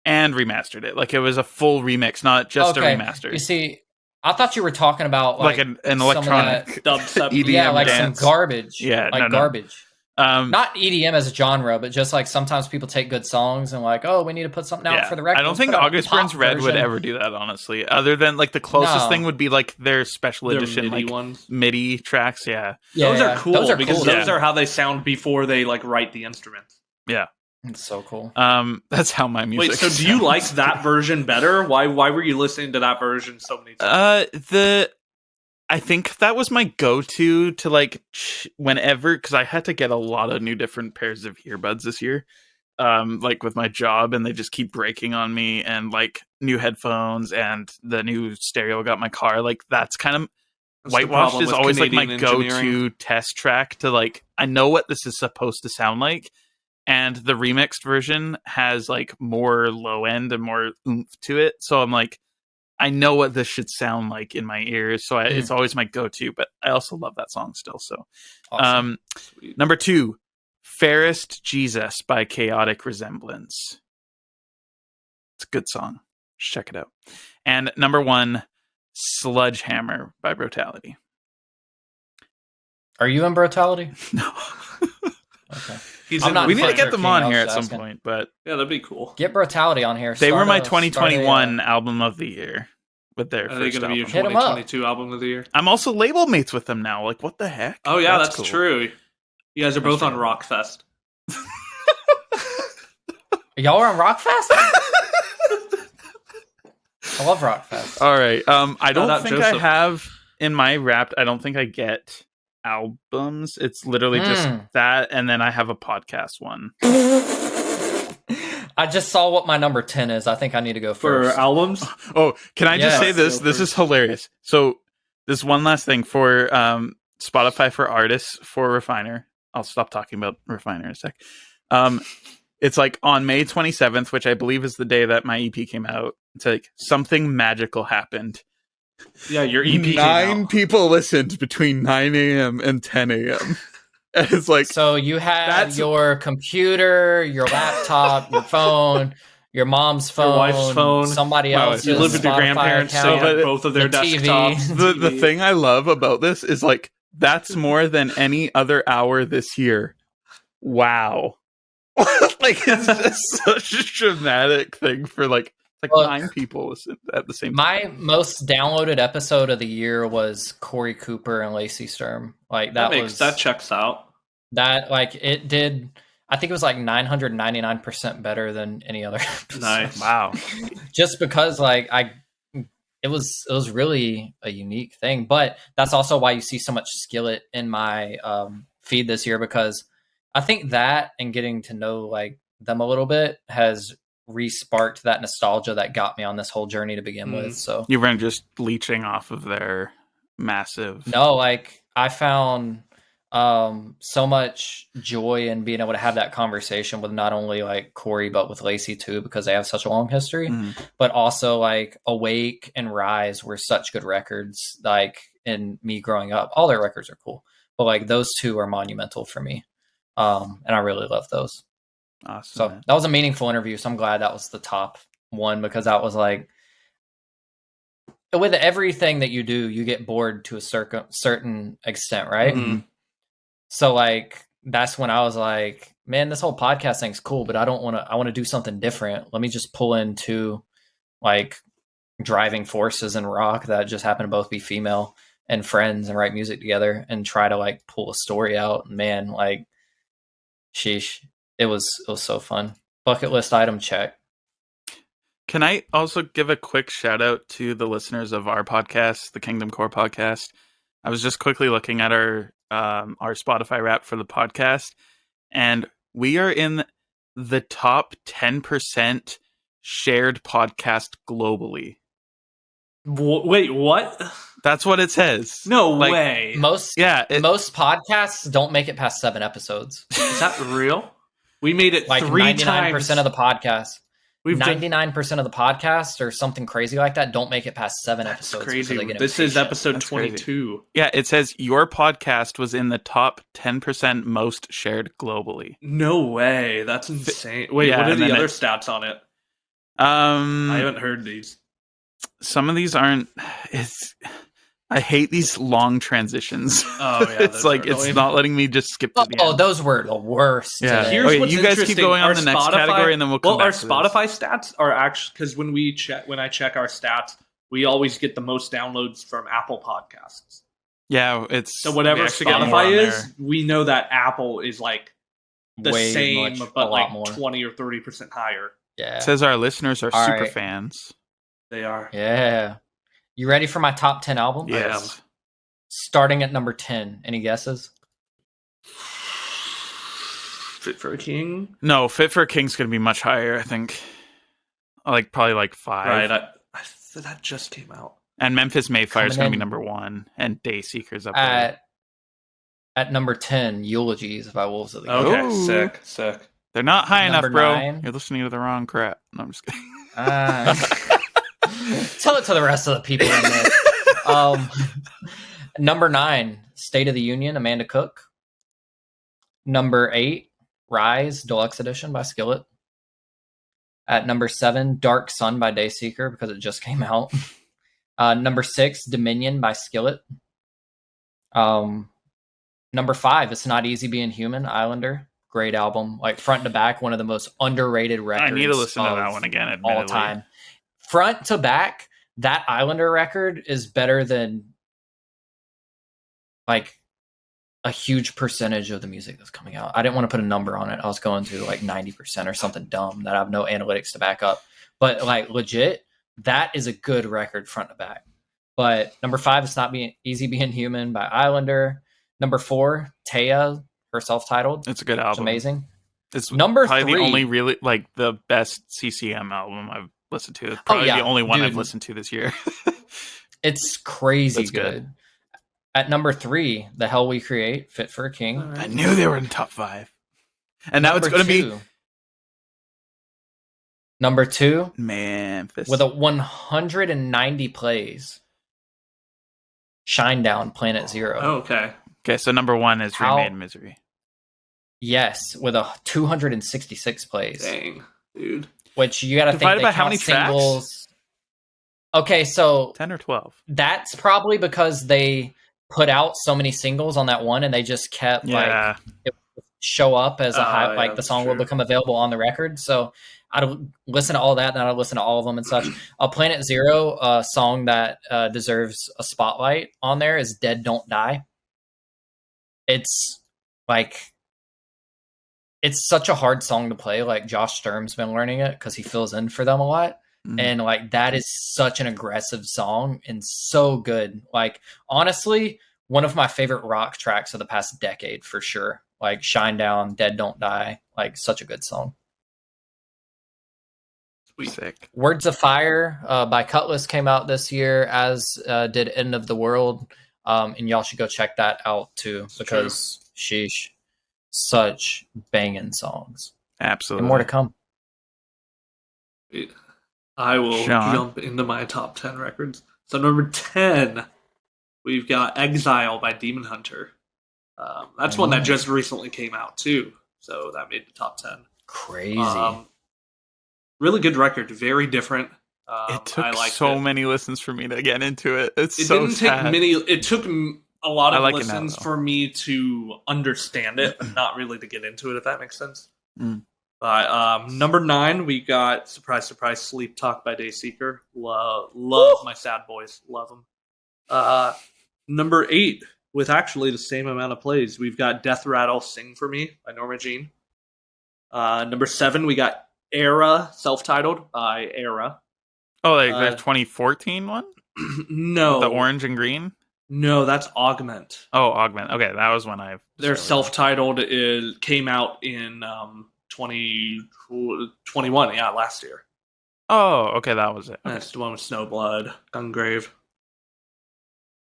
and remastered it. Like it was a full remix, not just a remaster.
You see, I thought you were talking about
like
like
an
some of
electronic
Dubstep.
EDM
yeah, like
dance.
some garbage.
Yeah,
like
no.
garbage.
Um,
Not EDM as a genre, but just like sometimes people take good songs and like, oh, we need to put something out
yeah.
for the record.
I don't
Let's
think
put out a
August
pop
Burns Red would
version.
ever do that, honestly. Other than like the closest
No.
thing would be like their special
Their
edition,
MIDI
like
ones.
MIDI tracks. Yeah,
Yeah,
Those
yeah.
are cool
Those are
because
cool.
those
yeah.
are how they sound before they like write the instruments.
yeah.
It's so cool.
That's how my music.
Wait, so do you
sounds.
like that version better? Why were you listening to that version so many times?
I think that was my go-to to like whenever, because I had to get a lot of new different pairs of earbuds this year, like with my job, and they just keep breaking on me, and like new headphones and the new stereo I got in my car. Like that's kind of
That's the
Whitewashed
problem
is
with
always like my
Canadian engineering.
go-to test track to like I know what this is supposed to sound like, and the remixed version has like more low end and more oomph to it. So I'm like, I know what this should sound like in my ears, so it's always my go-to. But I also love that song still. So,
Awesome.
number 2, "Fairest Jesus" by Chaotic Resemblance. It's a good song. Just check it out. And number 1, "Sludgehammer" by Brutality.
Are you in Brutality?
No,
Okay.
He's
I'm
in
not
we
the
need to
Fletcher
get them
King,
on
I was
here at
just
some
asking.
point. But
Yeah, that'd be cool.
Get Brutality on here.
they were my
Start a-
2021 album of the year with their
Are they
first
going to be your
album.
Hit 'em up.
2022 album of the year?
I'm also label mates with them now. Like, what the heck?
Oh yeah, that's
cool.
true. You guys are both on Rockfest.
Y'all are on Rockfest? I love Rockfest.
All right. I don't
out
think
Joseph.
I have in my Wrapped. I don't think I get albums. It's literally just that, and then I have a podcast one.
I just saw what my number 10 is. I think I need to go
For
first.
albums?
Oh, can I just
Yes.
say this?
Go
This
first.
is hilarious. So, this one last thing for Spotify for artists for Refiner. I'll stop talking about Refiner in a sec. It's like on May 27th, which I believe is the day that my EP came out. It's like something magical happened.
Yeah, your EP came
9
out.
people listened between 9 a.m. and 10 a.m. And it's like,
So you had
That's-
your computer, your laptop, your phone, your mom's phone,
Your wife's phone.
somebody
Wow,
else's
you
You live with your
Spotify
grandparents, so you
account.
but
have both of their
the TV.
desktops.
the thing I love about this is like, that's more than any other hour this year. Wow. Like, it's just such a dramatic thing for like
Look,
9 people listen at the same time.
My most downloaded episode of the year was Corey Cooper and Lacey Sturm. Like
that checks out.
that like it did. I think it was like 999% better than any other episode.
Nice.
Wow.
Just because like it was really a unique thing. But that's also why you see so much Skillet in my feed this year, because I think that and getting to know like them a little bit has re-sparked that nostalgia that got me on this whole journey to begin with. So
You weren't just leeching off of their massive.
no, like I found so much joy in being able to have that conversation with not only like Corey but with Lacey too, because they have such a long history.
Mhm.
But also like Awake and Rise were such good records. Like in me growing up, all their records are cool, but like those two are monumental for me, and I really love those.
Awesome.
So
man.
that was a meaningful interview. So I'm glad that was the top one, because that was like, with everything that you do, you get bored to a certain extent, right?
Mhm.
So like that's when I was like, man, this whole podcast thing's cool, but I want to do something different. Let me just pull into like driving forces in rock that just happen to both be female and friends and write music together and try to like pull a story out. Man, like sheesh. It was so fun. Bucket list item check.
Can I also give a quick shout out to the listeners of our podcast, the KingdomCore podcast? I was just quickly looking at our Spotify Wrap for the podcast, and we are in the top 10% shared podcast globally.
Wait, what?
That's what it says.
No
Like,
way.
Most podcasts don't make it past 7 episodes.
Is that real? We made it
Like
3
99%
times.
of the podcasts.
We've done
99% of the podcasts or something crazy like that don't make it past 7
That's
episodes.
crazy.
because they get
This is
impatient.
episode
That's
22.
Yeah, it says your podcast was in the top 10% most shared globally.
No way. That's insane. Wait,
Yeah,
what are
and
the
then
other stats on it? I haven't heard these.
Some of these aren't. I hate these long transitions.
Oh, yeah.
It's like it's not letting me just skip to the
Oh,
end.
those were the worst.
Yeah.
today.
Here's
Okay,
what's
you guys keep
interesting.
going on
Our
the next
Spotify-
category, and then we'll come
Well, our
back to
Spotify stats are actually because when I check our stats, we always get the most downloads from Apple Podcasts.
Yeah, it's
So whatever
we actually get more
Spotify
on
is,
there.
we know that Apple is like the
Way
same,
much, a
but
lot
like
more.
20 or 30% higher.
Yeah.
It says our listeners are
All
super
right.
fans.
They are.
Yeah. You ready for my top 10 album?
Yes.
Starting at number 10. Any guesses?
Fit for a King.
No, Fit for a King's going to be much higher. I think, probably like 5.
Right. That just came out.
And Memphis Mayfire is
Coming
going to be
in
number 1, and Dayseeker's up there.
At number 10, Eulogies by Wolves of the
Okay,
Oh.
sick.
They're not high enough,
Number
bro.
9.
You're listening to the wrong crap. No, I'm just kidding.
Tell it to the rest of the people in this. Number 9, State of the Union, Amanda Cook. Number 8, Rise, Deluxe Edition by Skillet. At number 7, Dark Sun by Dayseeker, because it just came out. Number 6, Dominion by Skillet. Number 5, It's Not Easy Being Human, Islander. Great album. Like front to back, one of the most underrated records
I need to listen to
of
that one again.
all
Admittedly.
time. Front to back, that Islander record is better than like a huge percentage of the music that's coming out. I didn't want to put a number on it. I was going to like 90% or something dumb that I have no analytics to back up. But like legit, that is a good record front to back. But number 5, It's Not Easy Being Human by Islander. Number 4, Taya, her self-titled.
It's a good
It's
album.
amazing.
It's
Number
probably
3.
the only really the best CCM album I've listened to. It's probably
yeah,
the only one I've
dude.
listened to this year.
It's crazy
That's
good.
good.
At number 3, The Hell We Create, Fit for a King.
All
I
right.
knew they were in the top 5. And now it's going to be
Number 2,
Memphis.
with a 190 plays, Shinedown, Planet Zero.
Oh, okay.
Okay, so number 1 is
How-
Remade Misery.
Yes, with a 266 plays.
Dang, dude.
Which you got to think
Divided
they
by how
count
many tracks?
singles. Okay, so
10 or 12.
that's probably because they put out so many singles on that one, and they just kept
Yeah.
it would show up as a high,
yeah,
like the
that's
song will
true.
become available on the record. So I'd listen to all that, and I'd listen to all of them and such. Planet Zero, a song that deserves a spotlight on there, is "Dead Don't Die." It's like it's such a hard song to play. Like Josh Sturm's been learning it because he fills in for them a lot.
Mhm.
And like that is such an aggressive song and so good. Like honestly, one of my favorite rock tracks of the past decade for sure. Like Shinedown, Dead Don't Die, like such a good song.
Sweet.
Sick.
Words of Fire by Cutlass came out this year, as did End of the World. And y'all should go check that out too, because sheesh, such banging songs.
Absolutely.
And more to come.
I will
Sean?
jump into my top 10 records. So number 10, we've got Exile by Demon Hunter. That's one that just recently came out too, so that made the top 10.
Crazy.
Really good record, very different.
It took
I liked
so
it.
many listens for me to get into it. It's
It
so
didn't
sad.
take many. It took a lot
I
of
like it now,
listens
though.
for me to understand it, but not really to get into it. If that makes sense.
Mm.
But number 9, we got surprise, surprise, Sleep Talk by Dayseeker. Love my sad boys. Love them. Number 8, with actually the same amount of plays, we've got Death Rattle Sing for Me by Norma Jean. Number 7, we got Era, self-titled by Era.
Oh, like the 2014 one?
No.
The orange and green?
No, that's Augment.
Oh, Augment. Okay, that was when I...
Their self-titled came out in 2021, last year.
Oh, okay, that was it. Okay.
That's the one with Snowblood, Gungrave.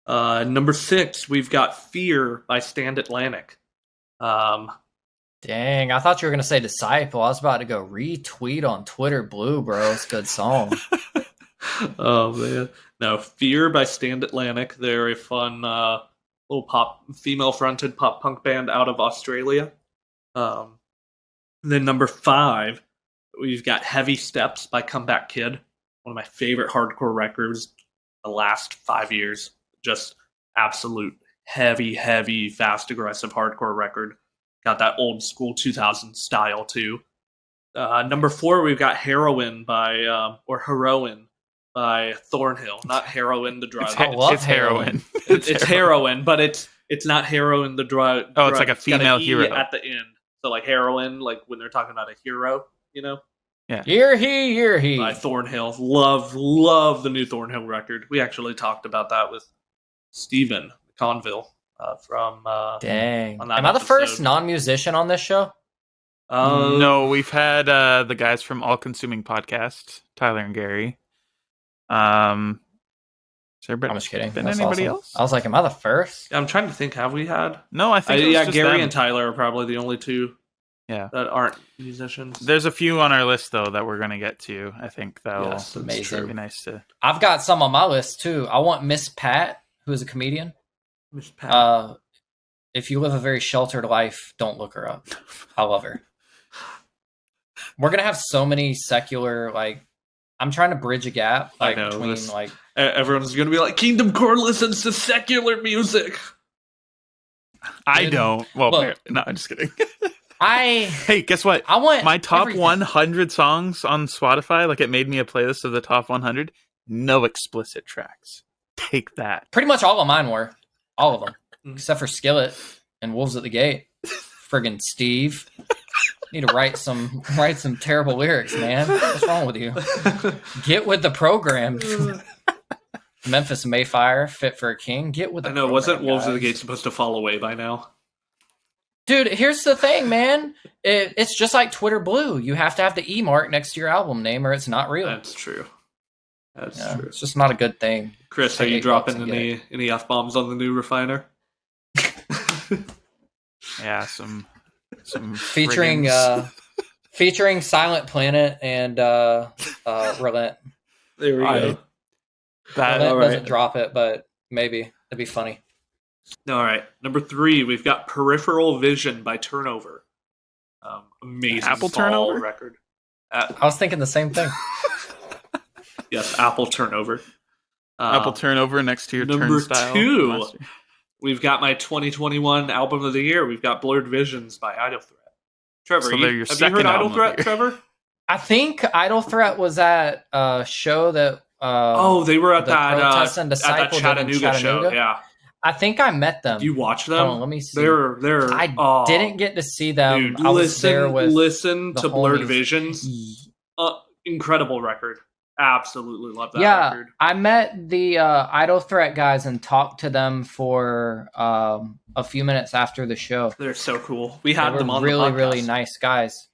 Number 6, we've got Fear by Stand Atlantic.
Dang, I thought you were going to say Disciple. I was about to go retweet on Twitter Blue, bro. It's a good song.
Oh, man. No, Fear by Stand Atlantic. They're a fun little female-fronted pop punk band out of Australia. Then number 5, we've got Heavy Steps by Comeback Kid. One of my favorite hardcore records the last 5 years. Just absolute heavy, fast, aggressive hardcore record. Got that old school 2000s style, too. Number 4, we've got Heroin by Thornhill. Not heroin, the drug.
It's heroin.
It's heroin, but it's not heroin, the drug.
Oh, it's like a female hero
at the end. So like heroin, like when they're talking about a hero, you know?
Yeah.
You're he.
By Thornhill. Love the new Thornhill record. We actually talked about that with Steven Conville from...
Dang.
On that
Am I the
episode.
first non-musician on this show?
No, we've had the guys from All Consuming Podcast, Tyler and Gary. Is there
I'm just kidding.
been
That's
anybody
awesome.
else?
I was like, am I the first?
I'm trying to think, have we had?
No, I think it was just
Gary
them.
and Tyler are probably the only two
Yeah.
that aren't musicians.
There's a few on our list, though, that we're going to get to. I think that'll
Yes, that's
amazing.
true.
be nice to...
I've got some on my list, too. I want Miss Pat, who is a comedian.
Miss Pat.
If you live a very sheltered life, don't look her up. I love her. We're going to have so many secular, like... I'm trying to bridge a gap
I know,
between,
this-
like...
Everyone's going to be like, KingdomCore listens to secular music.
I
Dude,
don't. Well,
look.
no, I'm just kidding. Hey, guess what?
I want
My top
everything.
100 songs on Spotify, like it made me a playlist of the top 100. No explicit tracks. Take that.
Pretty much all of mine were. All of them.
Mhm.
Except for Skillet and Wolves at the Gate. Friggin' Steve. Need to write some terrible lyrics, man. What's wrong with you? Get with the program. Memphis Mayfire, Fit for a King. Get with the
I know,
program,
wasn't Wolves of the
guys.
Gate supposed to fall away by now?
Dude, here's the thing, man. It's just like Twitter Blue. You have to have the E mark next to your album name or it's not real.
That's true. That's
Yeah,
true.
it's just not a good thing.
Chris,
Take
are you
$8
dropping
and get
any F-bombs on the new refiner?
Yeah, some
Featuring
friggin-
featuring Silent Planet and Relent.
There we go.
that.
Relent
all right.
doesn't drop it, but maybe it'd be funny.
All right. Number 3, we've got Peripheral Vision by Turnover. Amazing
Apple
fall
Turnover?
record.
I was thinking the same thing.
Yes, Apple Turnover.
Apple turnover next to your
number
turnstile.
2.
last year.
We've got my 2021 album of the year. We've got Blurred Visions by Idle Threat. Trevor,
So they're your
have you
second
heard Idle
album of the
Threat,
year.
Trevor?
I think Idle Threat was at a show that.
They were at
the
that
Protest and
at that
Disciple did in
Chattanooga show.
Chattanooga?
Yeah,
I think I met them.
you watch them?
Hold on, let me see.
They're.
I didn't get to see them.
Dude,
I was there with
listen
the
to Blurred
homies.
Visions. Incredible record. Absolutely love that
Yeah,
record.
I met the Idle Threat guys and talked to them for a few minutes after the show.
They're so cool. We
They
had
were
them on
really,
the podcast.
really nice guys.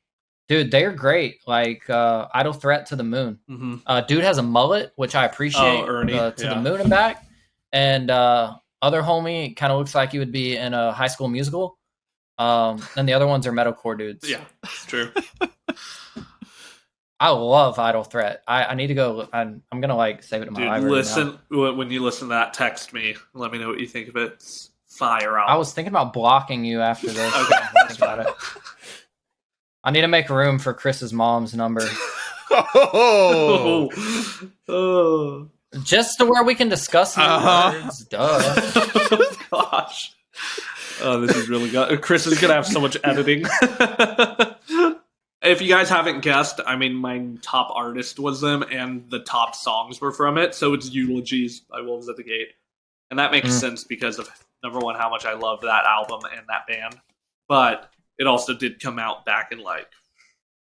Dude, they're great. Like Idle Threat to the moon.
Mm-hmm.
Dude has a mullet, which I appreciate.
Oh, Ernie,
to
yeah.
the moon and back. And other homie kind of looks like he would be in a High School Musical. And the other ones are metalcore dudes.
Yeah, it's true.
I love Idle Threat. I need to go. I'm gonna like save it in my
Dude,
library.
listen
now.
when you listen to that. Text me. Let me know what you think of it. It's fire out.
I was thinking about blocking you after this.
Okay,
Think about it. I need to make room for Chris's mom's number,
Oh,
oh.
just to where we can discuss these words. Duh.
Gosh. Oh, this is really good. Chris is gonna have so much editing. If you guys haven't guessed, I mean, my top artist was them, and the top songs were from it. So it's Eulogies by Wolves at the Gate, and that makes sense because of number one, how much I love that album and that band. But it also did come out back in like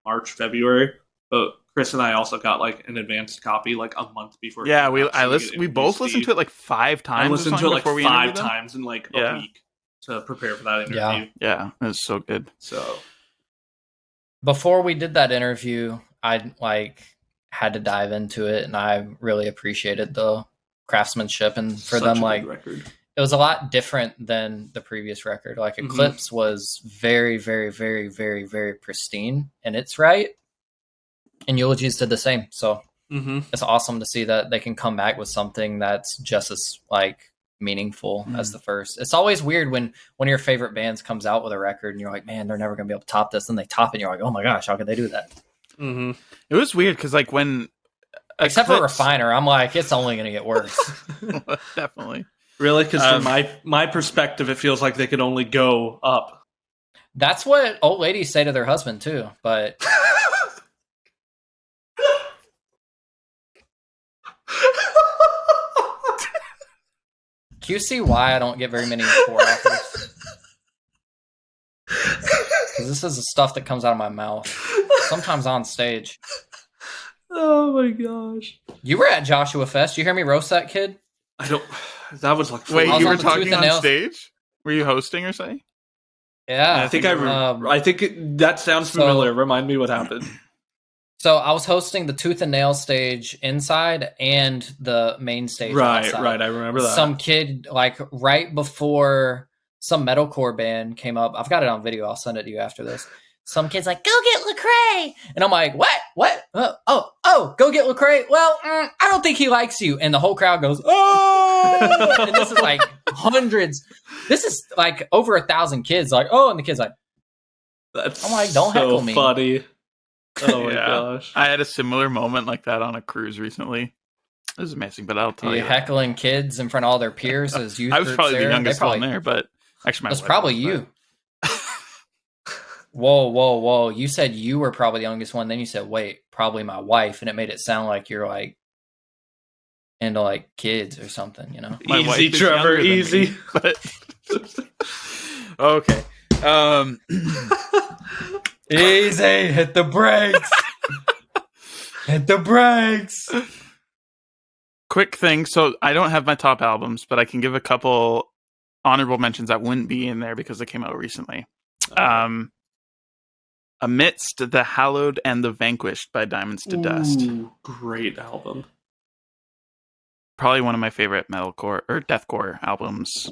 March, February, But Chris and I also got like an advanced copy like a month before.
Yeah,
it came out,
we both listened to it like 5 times.
I listened to it like
before we
5 times in like
Yeah.
a week to prepare for that interview.
Yeah, it was so good.
So
Before we did that interview, I like had to dive into it, and I really appreciated the craftsmanship, and for
such
them,
a
like
good record.
it was a lot different than the previous record. Like
Mhm.
Eclipse was very, very, very, very, very pristine in its right, and Eulogies did the same. So
Mm-hmm.
it's awesome to see that they can come back with something that's just as like meaningful as the first. It's always weird when one of your favorite bands comes out with a record and you're like, man, they're never gonna be able to top this, and they top it and you're like, oh my gosh, how could they do that?
Mm-hmm.
It was weird because like when
Except for
Eclipse-
Refiner, I'm like, it's only gonna get worse.
Definitely.
Really? Because from my perspective, it feels like they could only go up.
That's what old ladies say to their husband too, but do you see why I don't get very many tour offers? Because this is the stuff that comes out of my mouth. Sometimes on stage.
Oh my gosh!
You were at Joshua Fest. You hear me roast that kid?
I don't. That was like.
Wait,
I was
you
on
were
the Tooth
talking
and
on
Nails.
stage? Were you hosting or something?
Yeah.
I think I think that sounds
so-
familiar. Remind me what happened.
So I was hosting the Tooth and Nail stage inside and the main stage outside.
Right. I remember that.
Some kid, like right before some metalcore band came up. I've got it on video. I'll send it to you after this. Some kid's like, go get Lecrae. And I'm like, what? Go get Lecrae? Well, I don't think he likes you. And the whole crowd goes, oh! And this is like hundreds. This is like over 1,000 kids. Like, oh, and the kid's like,
That's
I'm like, don't heckle me.
funny. Oh my
Yeah.
gosh!
I had a similar moment like that on a cruise recently. It was amazing, but I'll tell you.
heckling kids in front of all their peers as youth
I was
groups
probably the
there.
youngest
They
one there, but actually my
It was
wife
probably
was,
you. Whoa. You said you were probably the youngest one. Then you said, wait, probably my wife. And it made it sound like you're like into like kids or something, you know?
My wife
Easy,
is
Trevor.
younger than me,
Easy.
but okay.
Easy. Hit the brakes. Hit the brakes.
Quick thing. So I don't have my top albums, but I can give a couple honorable mentions that wouldn't be in there because they came out recently. Amidst the Hallowed and the Vanquished by Diamonds to Dust.
Ooh, great album.
Probably one of my favorite metalcore or deathcore albums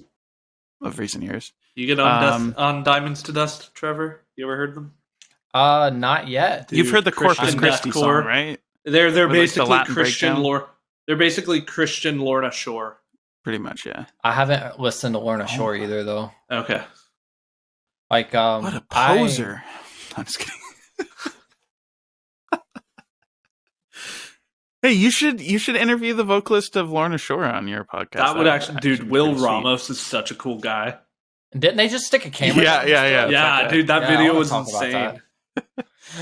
of recent years.
You get on Diamonds to Dust, Trevor? You ever heard them?
Not yet.
You've heard the Corpus
Christian
Christi song,
deathcore.
right?
They're
With, like, the
basically
Latin
Christian
breakdown?
lore. They're basically Christian Lorna Shore.
Pretty much, yeah.
I haven't listened to Lorna Shore either, though.
Okay.
Like,
What a poser. I'm just kidding. Hey, you should interview the vocalist of Lorna Shore on your podcast.
That would actually, dude,
be
Will
pretty sweet.
Ramos is such a cool guy.
Didn't they just stick a camera?
Yeah,
on
yeah,
this
yeah.
stuff?
Yeah,
like
dude, that
Yeah, I
video
wanna
was
talk about
insane.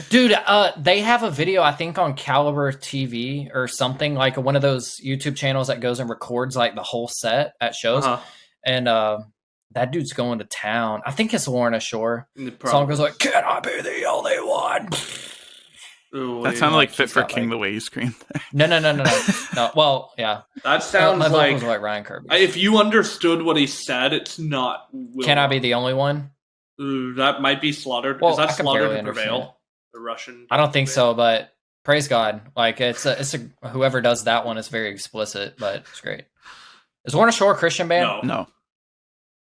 Dude, they have a video, I think, on Caliber TV or something, like one of those YouTube channels that goes and records like the whole set at shows.
Uh-huh.
And that dude's going to town. I think it's Lorna Shore.
Probably.
Song goes like, "Can I be the only one?"
Ooh,
That
wait.
sounded like
He's
Fit for
got,
King
like-
the way you screamed there.
No. Well, yeah.
That sounds
my
like
vocals are like Ryan Kirby.
if you understood what he said, it's not. Will
Can I be
Ramos.
the only one?
Ooh, that might be Slaughtered.
Well,
Is that
I can
Slaughtered
barely
to Prevail?
understand.
The Russian.
I don't think so, but praise God. Like it's a whoever does that one is very explicit, but it's great. Is Lorna Shore a Christian band?
No.
No.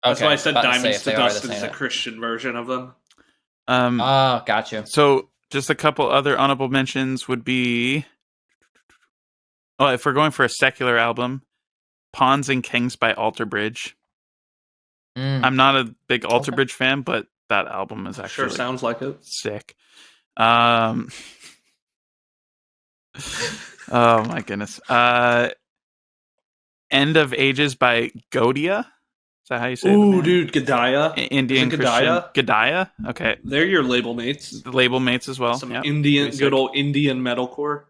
That's why I said
about to say
Diamonds
if
to
they are,
Dust
they're
is a
saying it.
Christian version of them.
Oh, gotcha.
So just a couple other honorable mentions would be, if we're going for a secular album, Pawns and Kings by Alter Bridge. I'm not a big Alter
Okay.
Bridge fan, but that album is
Sure,
actually
sounds like it.
sick. Oh my goodness. End of Ages by Godia. Is that how you say it?
Ooh, dude, Gadaya.
Indian
Is it
Christian.
Gadaya?
Gadaya? Okay.
They're your label mates.
The label mates as well.
Some
Yep.
Indian,
Pretty
good
sick.
old Indian metalcore.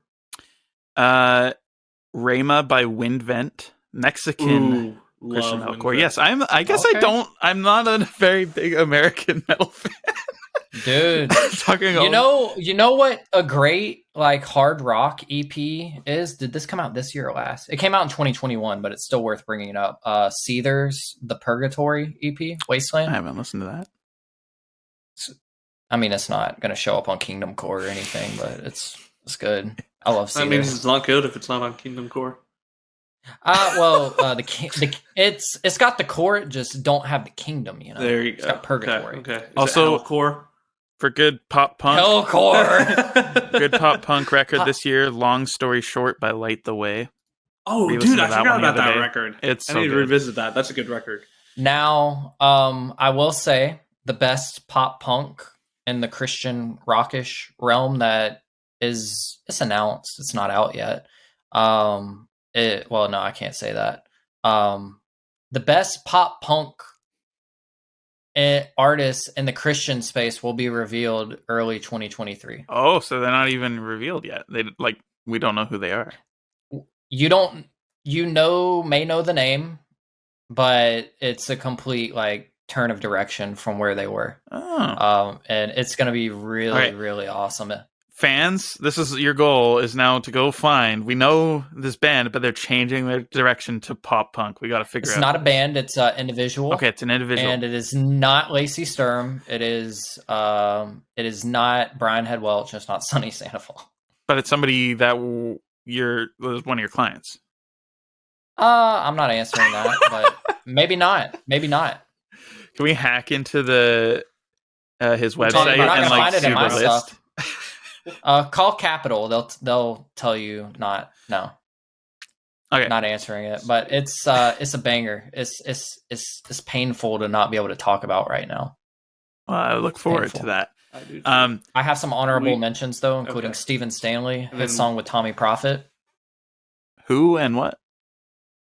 Rayma by Windvent. Mexican
Ooh,
Christian
love
metalcore.
Windvent.
Yes, I guess
Okay.
I'm not a very big American metal fan.
Dude, you know what a great like hard rock EP is? Did this come out this year or last? It came out in 2021, but it's still worth bringing up. Seether's The Purgatory EP, Wasteland.
I haven't listened to that.
I mean, it's not going to show up on KingdomCore or anything, but it's good. I love Seether.
I mean, it's not good if it's not on KingdomCore.
It's got the core, it just don't have the kingdom, you know.
There you go.
It's got purgatory.
Okay.
Also,
core
for good pop punk,
Hellcore.
good pop punk record this year. Long Story Short by Light the Way.
Oh,
Re-listened
dude,
to
I
that
forgot
one the
about
other
that
day.
record.
It's
I
so
need to
good.
revisit that. That's a good record.
Now, I will say the best pop punk in the Christian rockish realm that it's announced. It's not out yet. No, I can't say that. The best pop punk artists in the Christian space will be revealed early 2023.
Oh, so they're not even revealed yet. We don't know who they are.
May know the name, but it's a complete like turn of direction from where they were.
Oh.
And it's going to be really, really awesome.
Fans, this is your goal is now to go find. We know this band, but they're changing their direction to pop punk. We got to figure out.
It's not a band; it's an individual.
Okay, it's an individual,
and it is not Lacey Sturm. It is not Brian Head Welch. It's not Sonny Sandoval.
But it's somebody that was one of your clients.
I'm not answering that, but maybe not. Maybe not.
Can we hack into his website
We're not
and
gonna find it
see
in my
the list?
stuff. Call Capital. They'll tell you not. No.
Okay.
Not answering it, but it's a banger. It's painful to not be able to talk about right now.
Well, I look forward to that.
I do too.
I have some honorable mentions though, including
Okay.
Stephen Stanley, his song with Tommy Prophet.
Who and what?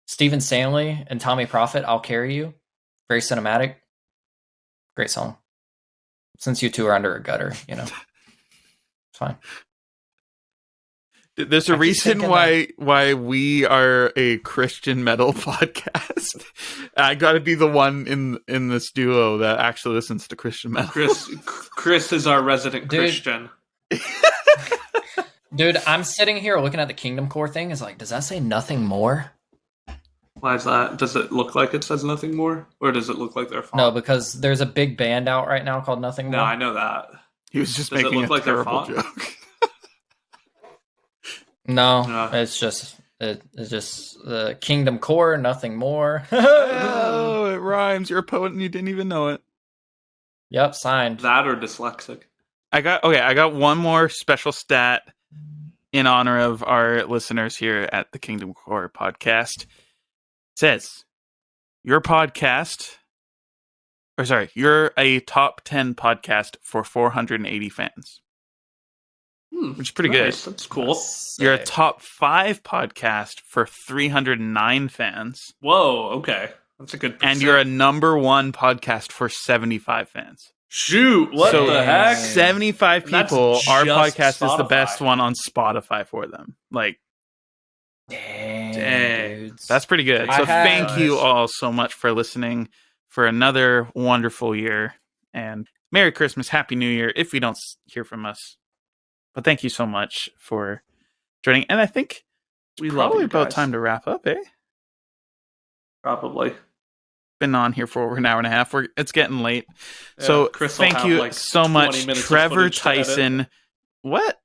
Stephen Stanley and Tommy Prophet, I'll Carry You. Very cinematic. Great song. Since you two are under a gutter, you know. It's fine.
There's a reason why we are a Christian metal podcast. I got to be the one in this duo that actually listens to Christian metal.
Chris is our resident Christian.
Dude, I'm sitting here looking at the KingdomCore thing. Is like, does that say nothing more?
Why is that? Does it look like it says nothing more, or does it look like they're font?
No, because there's a big band out right now called Nothing More.
No, I know that.
He was just
Does it
making
look
a
like their
terrible
font?
joke.
No, it's just the KingdomCore, Nothing More.
Oh, it rhymes. You're a poet and you didn't even know it.
Yep, signed.
That or dyslexic.
I got one more special stat in honor of our listeners here at the KingdomCore podcast. It says you're a top 10 podcast for 480 fans. Which is pretty
nice.
good.
That's cool.
You're a top 5 podcast for 309 fans.
Whoa, okay. That's a good percent.
And you're a number 1 podcast for 75 fans.
Shoot, what the heck?
75 people,
That's
our
just
podcast is the
Spotify.
best one on Spotify for them. Like,
Dang. Dudes.
that's pretty good. So thank you all so much for listening for another wonderful year. And Merry Christmas, Happy New Year if we don't hear from us. But thank you so much for joining. And I think it's probably about time to wrap up, eh?
Probably.
Been on here for over an hour and a half. It's getting late.
Yeah,
So
Chris will
thank
have,
you
like,
so
20
much,
minutes of
Trevor
footage to edit.
Tyson. What?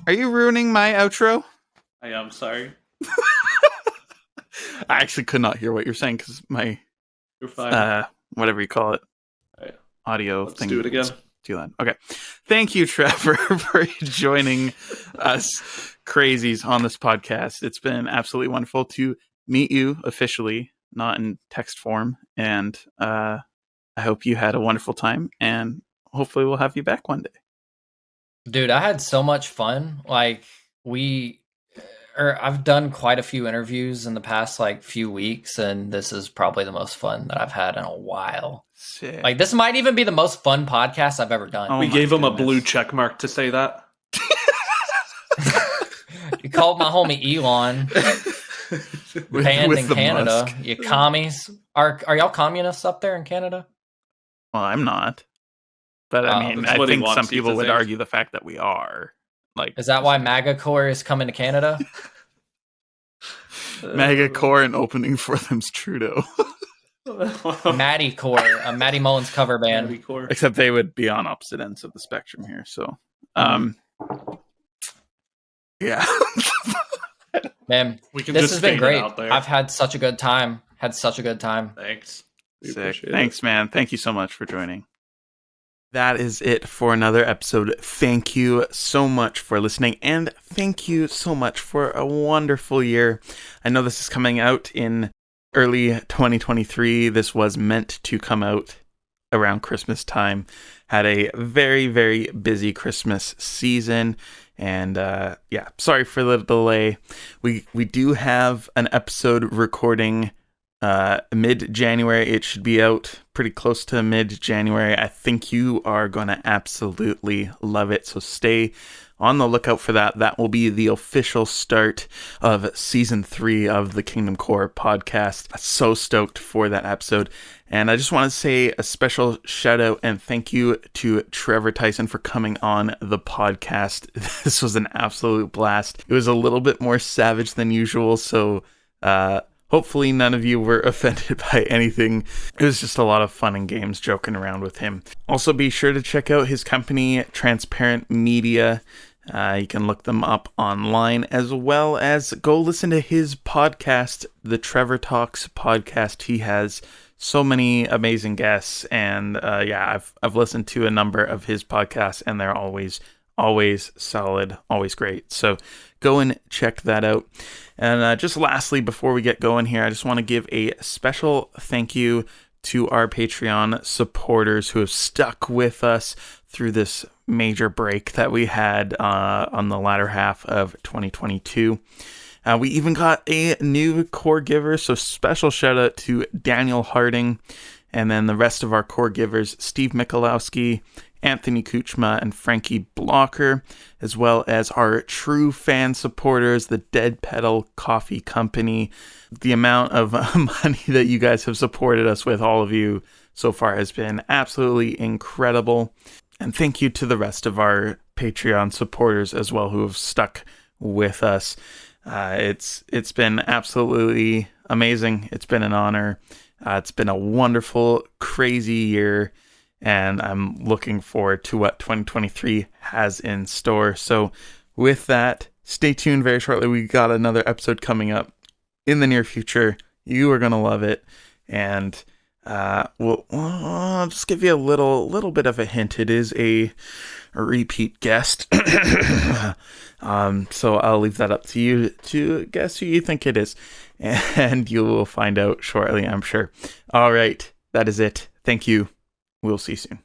Are you ruining my outro?
I am sorry.
I actually could not hear what you're saying because my
You're fine.
whatever you call it,
Right.
audio
Let's
thing.
do it again.
Too loud. Okay. Thank you, Trevor, for joining us crazies on this podcast. It's been absolutely wonderful to meet you officially, not in text form. And I hope you had a wonderful time. And hopefully we'll have you back one day.
Dude, I had so much fun. Like I've done quite a few interviews in the past few weeks, and this is probably the most fun that I've had in a while.
Sick.
Like, this might even be the most fun podcast I've ever done.
Oh
We
my
gave him a
goodness.
blue check mark to say that.
You called my homie Elon banned in
the
Canada.
Musk.
You commies. Are y'all communists up there in Canada?
Well, I'm not. But I mean,
That's
I
what he
think
wants,
some
he
people would
thinks.
argue the fact that we are. Like,
Is that why KingdomCore is coming to Canada?
Mega Core and opening for them's Trudeau.
Maddie Core, a Maddie Mullins cover band.
Maddie Core.
Except they would be on opposite ends of the spectrum here. So, yeah.
Man,
We can
this
just
has been
fade it
great.
out there.
I've had such a good time.
Thanks. We
Sick.
appreciate it.
Thanks, man. Thank you so much for joining. That is it for another episode. Thank you so much for listening, and thank you so much for a wonderful year. I know this is coming out in early 2023. This was meant to come out around Christmas time. Had a very, very busy Christmas season, and sorry for the delay. We do have an episode recording mid-January. It should be out pretty close to mid-January. I think you are going to absolutely love it, so stay on the lookout for that. That will be the official start of season 3 of the KingdomCore podcast. So stoked for that episode. And I just want to say a special shout out and thank you to Trevor Tyson for coming on the podcast. This was an absolute blast. It was a little bit more savage than usual, so hopefully none of you were offended by anything. It was just a lot of fun and games joking around with him. Also, be sure to check out his company, Transparent Media. You can look them up online, as well as go listen to his podcast, the Trevor Talks Podcast. He has so many amazing guests, and I've listened to a number of his podcasts, and they're always solid, always great. So go and check that out. And just lastly, before we get going here, I just want to give a special thank you to our Patreon supporters who have stuck with us through this major break that we had on the latter half of 2022. We even got a new core giver, so special shout out to Daniel Harding, and then the rest of our core givers, Steve Michalowski, Anthony Kuchma, and Frankie Blocker, as well as our true fan supporters, the Dead Pedal Coffee Company. The amount of money that you guys have supported us with, all of you, so far has been absolutely incredible. And thank you to the rest of our Patreon supporters as well who have stuck with us. It's been absolutely amazing. It's been an honor. It's been a wonderful, crazy year, and I'm looking forward to what 2023 has in store. So with that, stay tuned. Very shortly, we got another episode coming up in the near future. You are going to love it. And I'll just give you a little bit of a hint. It is a repeat guest. So I'll leave that up to you to guess who you think it is. And you will find out shortly, I'm sure. All right. That is it. Thank you. We'll see you soon.